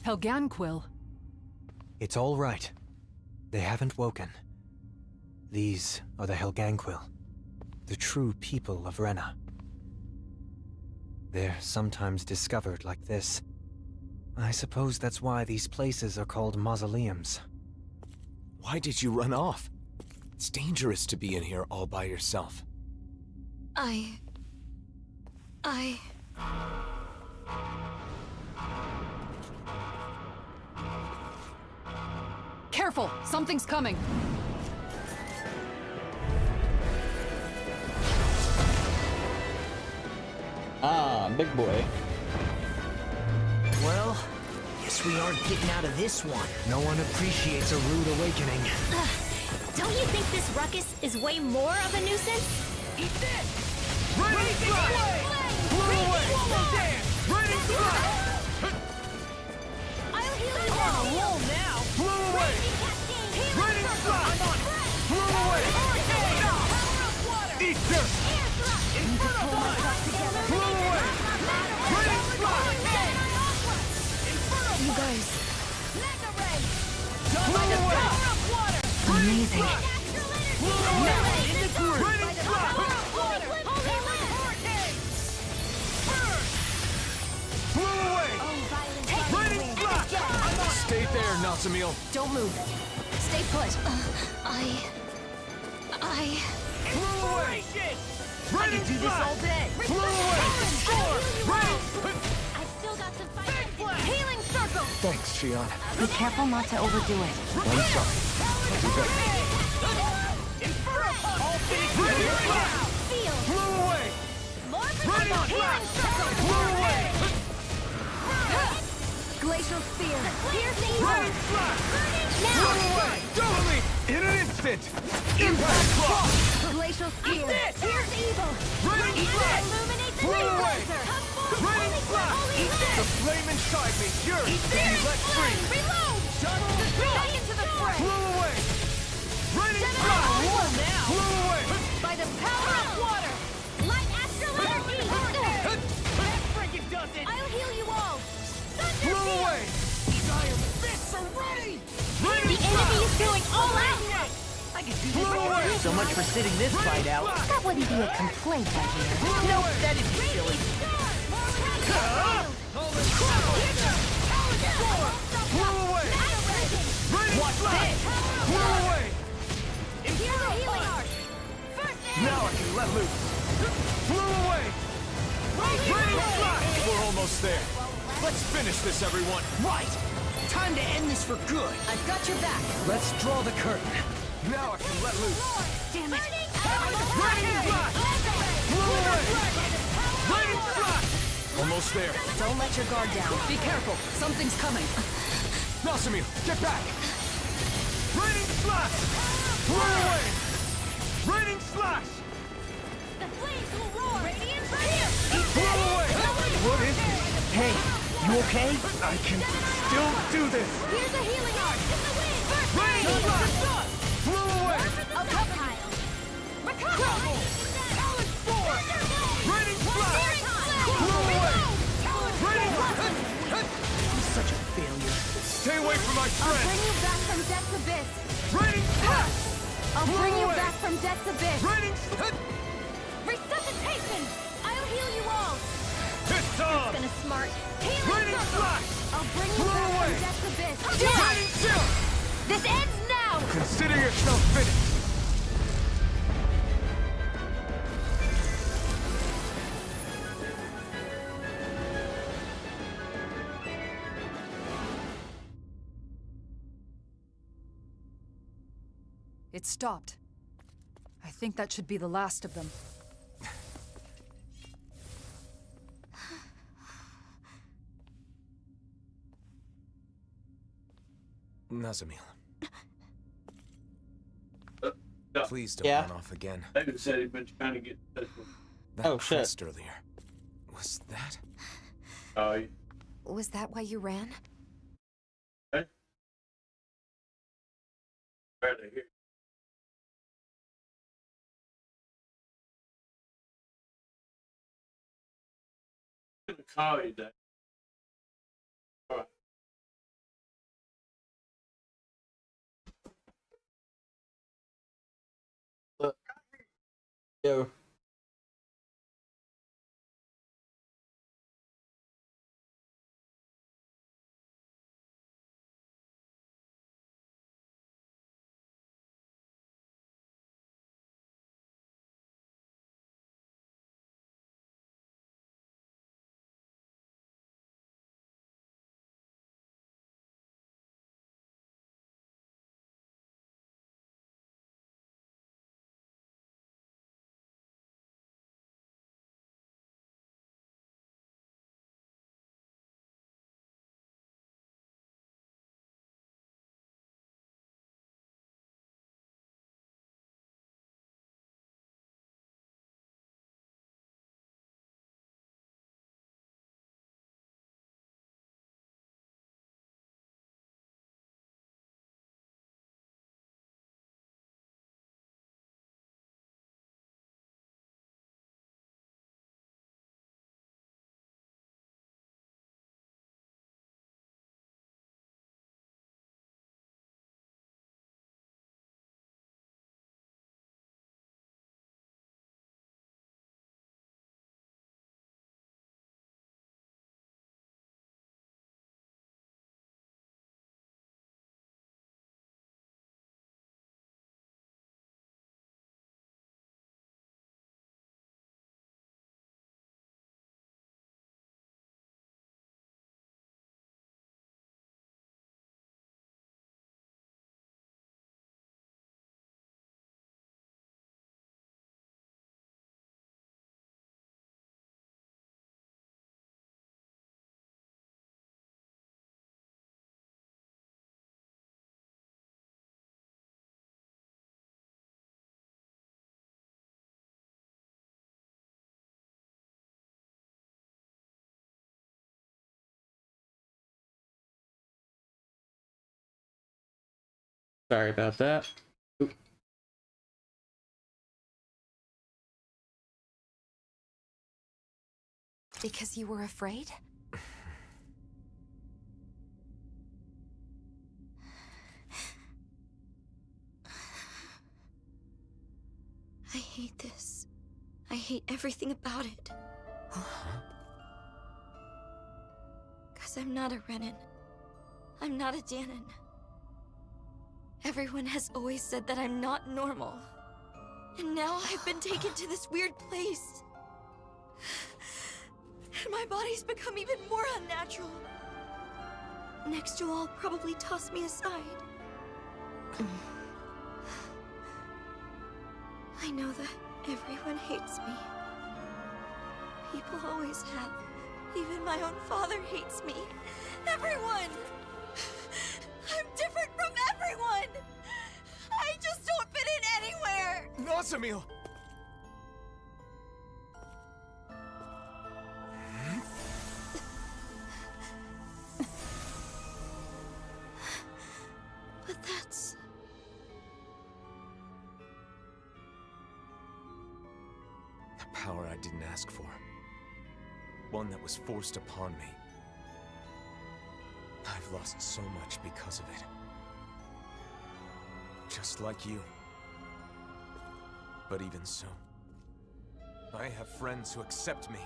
Speaker 5: Helganquil.
Speaker 7: It's all right. They haven't woken. These are the Helganquil, the true people of Rena. They're sometimes discovered like this. I suppose that's why these places are called mausoleums.
Speaker 2: Why did you run off? It's dangerous to be in here all by yourself.
Speaker 6: I...
Speaker 5: Careful! Something's coming!
Speaker 1: Ah, big boy.
Speaker 4: Well, guess we aren't getting out of this one.
Speaker 11: No one appreciates a rude awakening.
Speaker 12: Don't you think this ruckus is way more of a nuisance?
Speaker 8: Eat this! Raining Flash! Blow away! Raining Flash!
Speaker 12: I'll heal you
Speaker 8: I'm on a roll now! Blow away! Raining Flash! I'm on it! Blow away! Eat dirt! Inferno Punch! Blow away! Raining Flash! Inferno
Speaker 6: You guys,
Speaker 8: Blow away!
Speaker 6: amazing.
Speaker 8: In the groove! Raining Flash! Blow away! Raining Flash! I'm on it!
Speaker 2: Stay there, Nazamil.
Speaker 13: Don't move. Stay put.
Speaker 8: Blow away!
Speaker 11: I could do this all day.
Speaker 8: Blow away! Score! Raining!
Speaker 12: I've still got some fight.
Speaker 8: Big Flash!
Speaker 12: Healing circle!
Speaker 2: Thanks, Shion.
Speaker 6: Be careful not to overdo it.
Speaker 2: I'm sorry. I'll do better.
Speaker 8: Inferno Punch! All things Raining Flash!
Speaker 12: Feel.
Speaker 8: Blow away! Raining Flash! Blow away!
Speaker 13: Glacial Spear.
Speaker 12: Here's the evil.
Speaker 8: Raining Flash! Blow away! Totally! In an instant! Impact Claw!
Speaker 13: Glacial Spear.
Speaker 12: Here's evil.
Speaker 8: Raining Flash!
Speaker 12: Illuminate the
Speaker 8: Blow away!
Speaker 12: laser.
Speaker 8: Raining Flash! The flame inside me yearns to be let free!
Speaker 12: Reload. Back into the fray.
Speaker 8: Blow away! Raining Flash! Blow away!
Speaker 12: By the power of water. Light astral energy.
Speaker 8: That freaking does it!
Speaker 12: I'll heal you all. Thunder
Speaker 8: Blow
Speaker 12: field.
Speaker 8: away! These iron fists are ready! Raining
Speaker 12: The enemy is going all out.
Speaker 11: I could do
Speaker 8: Blow away!
Speaker 11: this. So much for sitting this fight out.
Speaker 6: That wouldn't be a complaint, I hear.
Speaker 11: Nope, that'd be silly.
Speaker 8: Blow away! Raining
Speaker 11: What's
Speaker 8: Flash!
Speaker 11: this?
Speaker 8: Blow away!
Speaker 2: Now I can let loose.
Speaker 8: Blow away! Raining Flash!
Speaker 2: We're almost there. Let's finish this, everyone.
Speaker 11: Right. Time to end this for good.
Speaker 13: I've got your back.
Speaker 7: Let's draw the curtain.
Speaker 2: Now I can let loose.
Speaker 13: Damn it.
Speaker 8: Raining Flash! Blow away! Raining Flash!
Speaker 2: Almost there.
Speaker 13: Don't let your guard down.
Speaker 5: Be careful! Something's coming!
Speaker 2: Nazamil, get back.
Speaker 8: Raining Flash! Blow away! Raining Flash!
Speaker 12: The flames will roar. Radiant here.
Speaker 8: Blow away!
Speaker 11: What is this? Hey, you okay?
Speaker 8: I can still do this!
Speaker 12: Here's a healing arc. In the wind.
Speaker 8: Raining Flash! Blow away!
Speaker 12: A pile. Recover.
Speaker 8: Talon Sword! Raining Flash! Blow away! Raining
Speaker 11: I'm such a failure.
Speaker 2: Stay away from my
Speaker 12: I'll bring
Speaker 2: friend.
Speaker 12: you back from death's abyss.
Speaker 8: Raining Flash!
Speaker 12: I'll
Speaker 8: Blow
Speaker 12: bring you
Speaker 8: away.
Speaker 12: back from death's abyss.
Speaker 8: Raining
Speaker 12: Resuscitation. I'll heal you all.
Speaker 8: It's on!
Speaker 12: Gonna smart. Healing
Speaker 8: Raining
Speaker 12: circle.
Speaker 8: Flash!
Speaker 12: I'll bring you
Speaker 8: Blow
Speaker 12: back
Speaker 8: away.
Speaker 12: from death's abyss.
Speaker 8: Raining Chill!
Speaker 12: This ends now.
Speaker 2: Consider yourself finished.
Speaker 5: It stopped. I think that should be the last of them.
Speaker 2: Nazamil.
Speaker 1: No.
Speaker 2: Please don't
Speaker 1: Yeah.
Speaker 2: run off again.
Speaker 14: I just said he'd been trying to get this one.
Speaker 2: That
Speaker 1: Oh, shit.
Speaker 2: crest earlier. Was that?
Speaker 14: Oh,
Speaker 13: Was that why you ran?
Speaker 14: okay. Right here. I'm gonna call you that. Alright.
Speaker 1: Yo. Sorry about that. Oop.
Speaker 13: Because you were afraid?
Speaker 6: I hate this. I hate everything about it. Because I'm not a Renan. I'm not a Danon. Everyone has always said that I'm not normal. And now I've been taken to this weird place. And my body's become even more unnatural. Next you'll all probably toss me aside. I know that everyone hates me. People always have. Even my own father hates me. Everyone! I'm different from everyone! I just don't fit in anywhere!
Speaker 2: Nazamil!
Speaker 6: But that's...
Speaker 2: The power I didn't ask for. One that was forced upon me. I've lost so much because of it. Just like you. But even so, I have friends who accept me.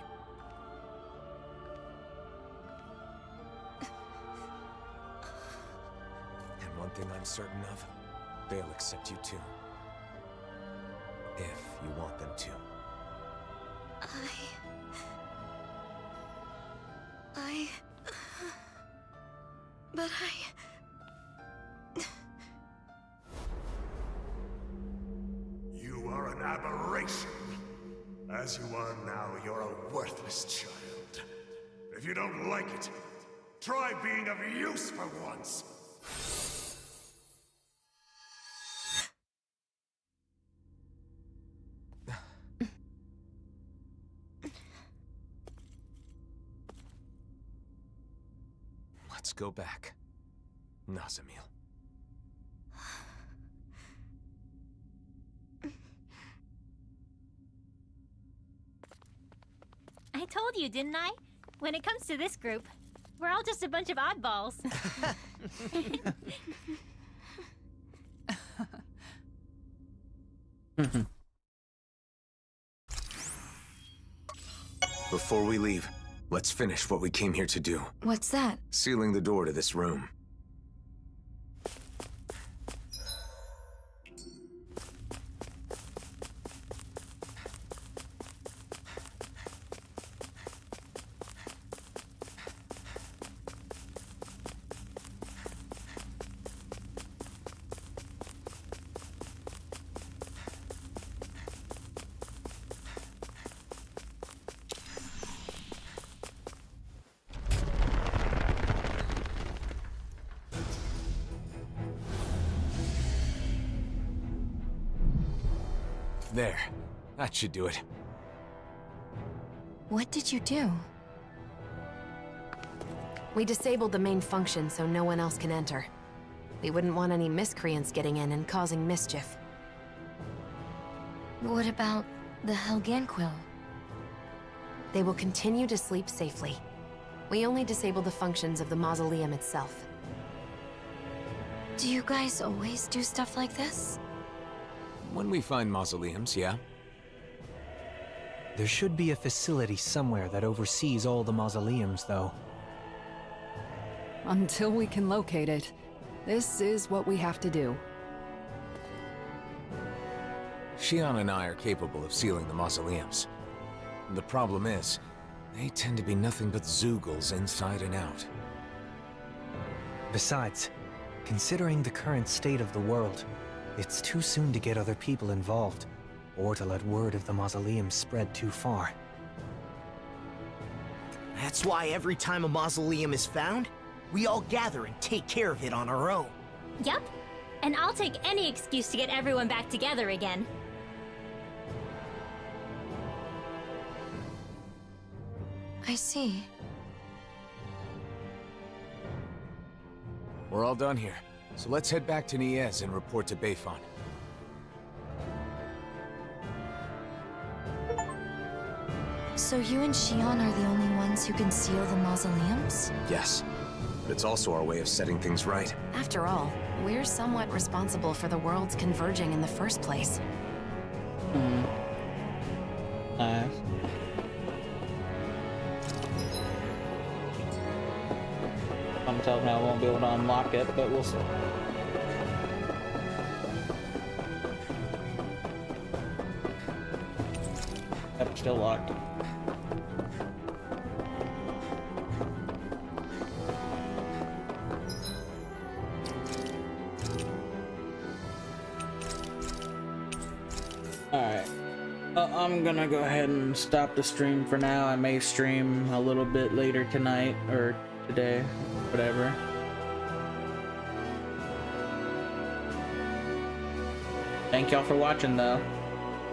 Speaker 2: And one thing I'm certain of, they'll accept you too. If you want them to.
Speaker 6: But
Speaker 15: You are an aberration. As you are now, you're a worthless child. If you don't like it, try being of use for once.
Speaker 2: Let's go back. Nazamil.
Speaker 12: I told you, didn't I? When it comes to this group, we're all just a bunch of oddballs.
Speaker 2: Before we leave, let's finish what we came here to do.
Speaker 6: what's that?
Speaker 2: Sealing the door to this room. There. That should do it.
Speaker 6: What did you do?
Speaker 13: We disabled the main function so no one else can enter. We wouldn't want any miscreants getting in and causing mischief.
Speaker 6: What about the Helganquil?
Speaker 13: They will continue to sleep safely. We only disable the functions of the mausoleum itself.
Speaker 6: Do you guys always do stuff like this?
Speaker 2: When we find mausoleums, yeah?
Speaker 7: There should be a facility somewhere that oversees all the mausoleums, though.
Speaker 5: Until we can locate it, this is what we have to do.
Speaker 2: Shion and I are capable of sealing the mausoleums. The problem is, they tend to be nothing but Zeugles inside and out.
Speaker 7: Besides, considering the current state of the world, it's too soon to get other people involved, or to let word of the mausoleum spread too far.
Speaker 4: That's why every time a mausoleum is found, we all gather and take care of it on our own.
Speaker 12: Yup. And I'll take any excuse to get everyone back together again.
Speaker 6: I see.
Speaker 2: We're all done here. So let's head back to Niez and report to Bayfon.
Speaker 6: So you and Xion are the only ones who can seal the mausoleums?
Speaker 2: Yes, but it's also our way of setting things right.
Speaker 13: After all, we're somewhat responsible for the worlds converging in the first place.
Speaker 1: Nice. I'm telling I won't be able to unlock it, but we'll see. Yep, still locked. Alright. I'm gonna go ahead and stop the stream for now. I may stream a little bit later tonight or today, whatever. Thank y'all for watching though.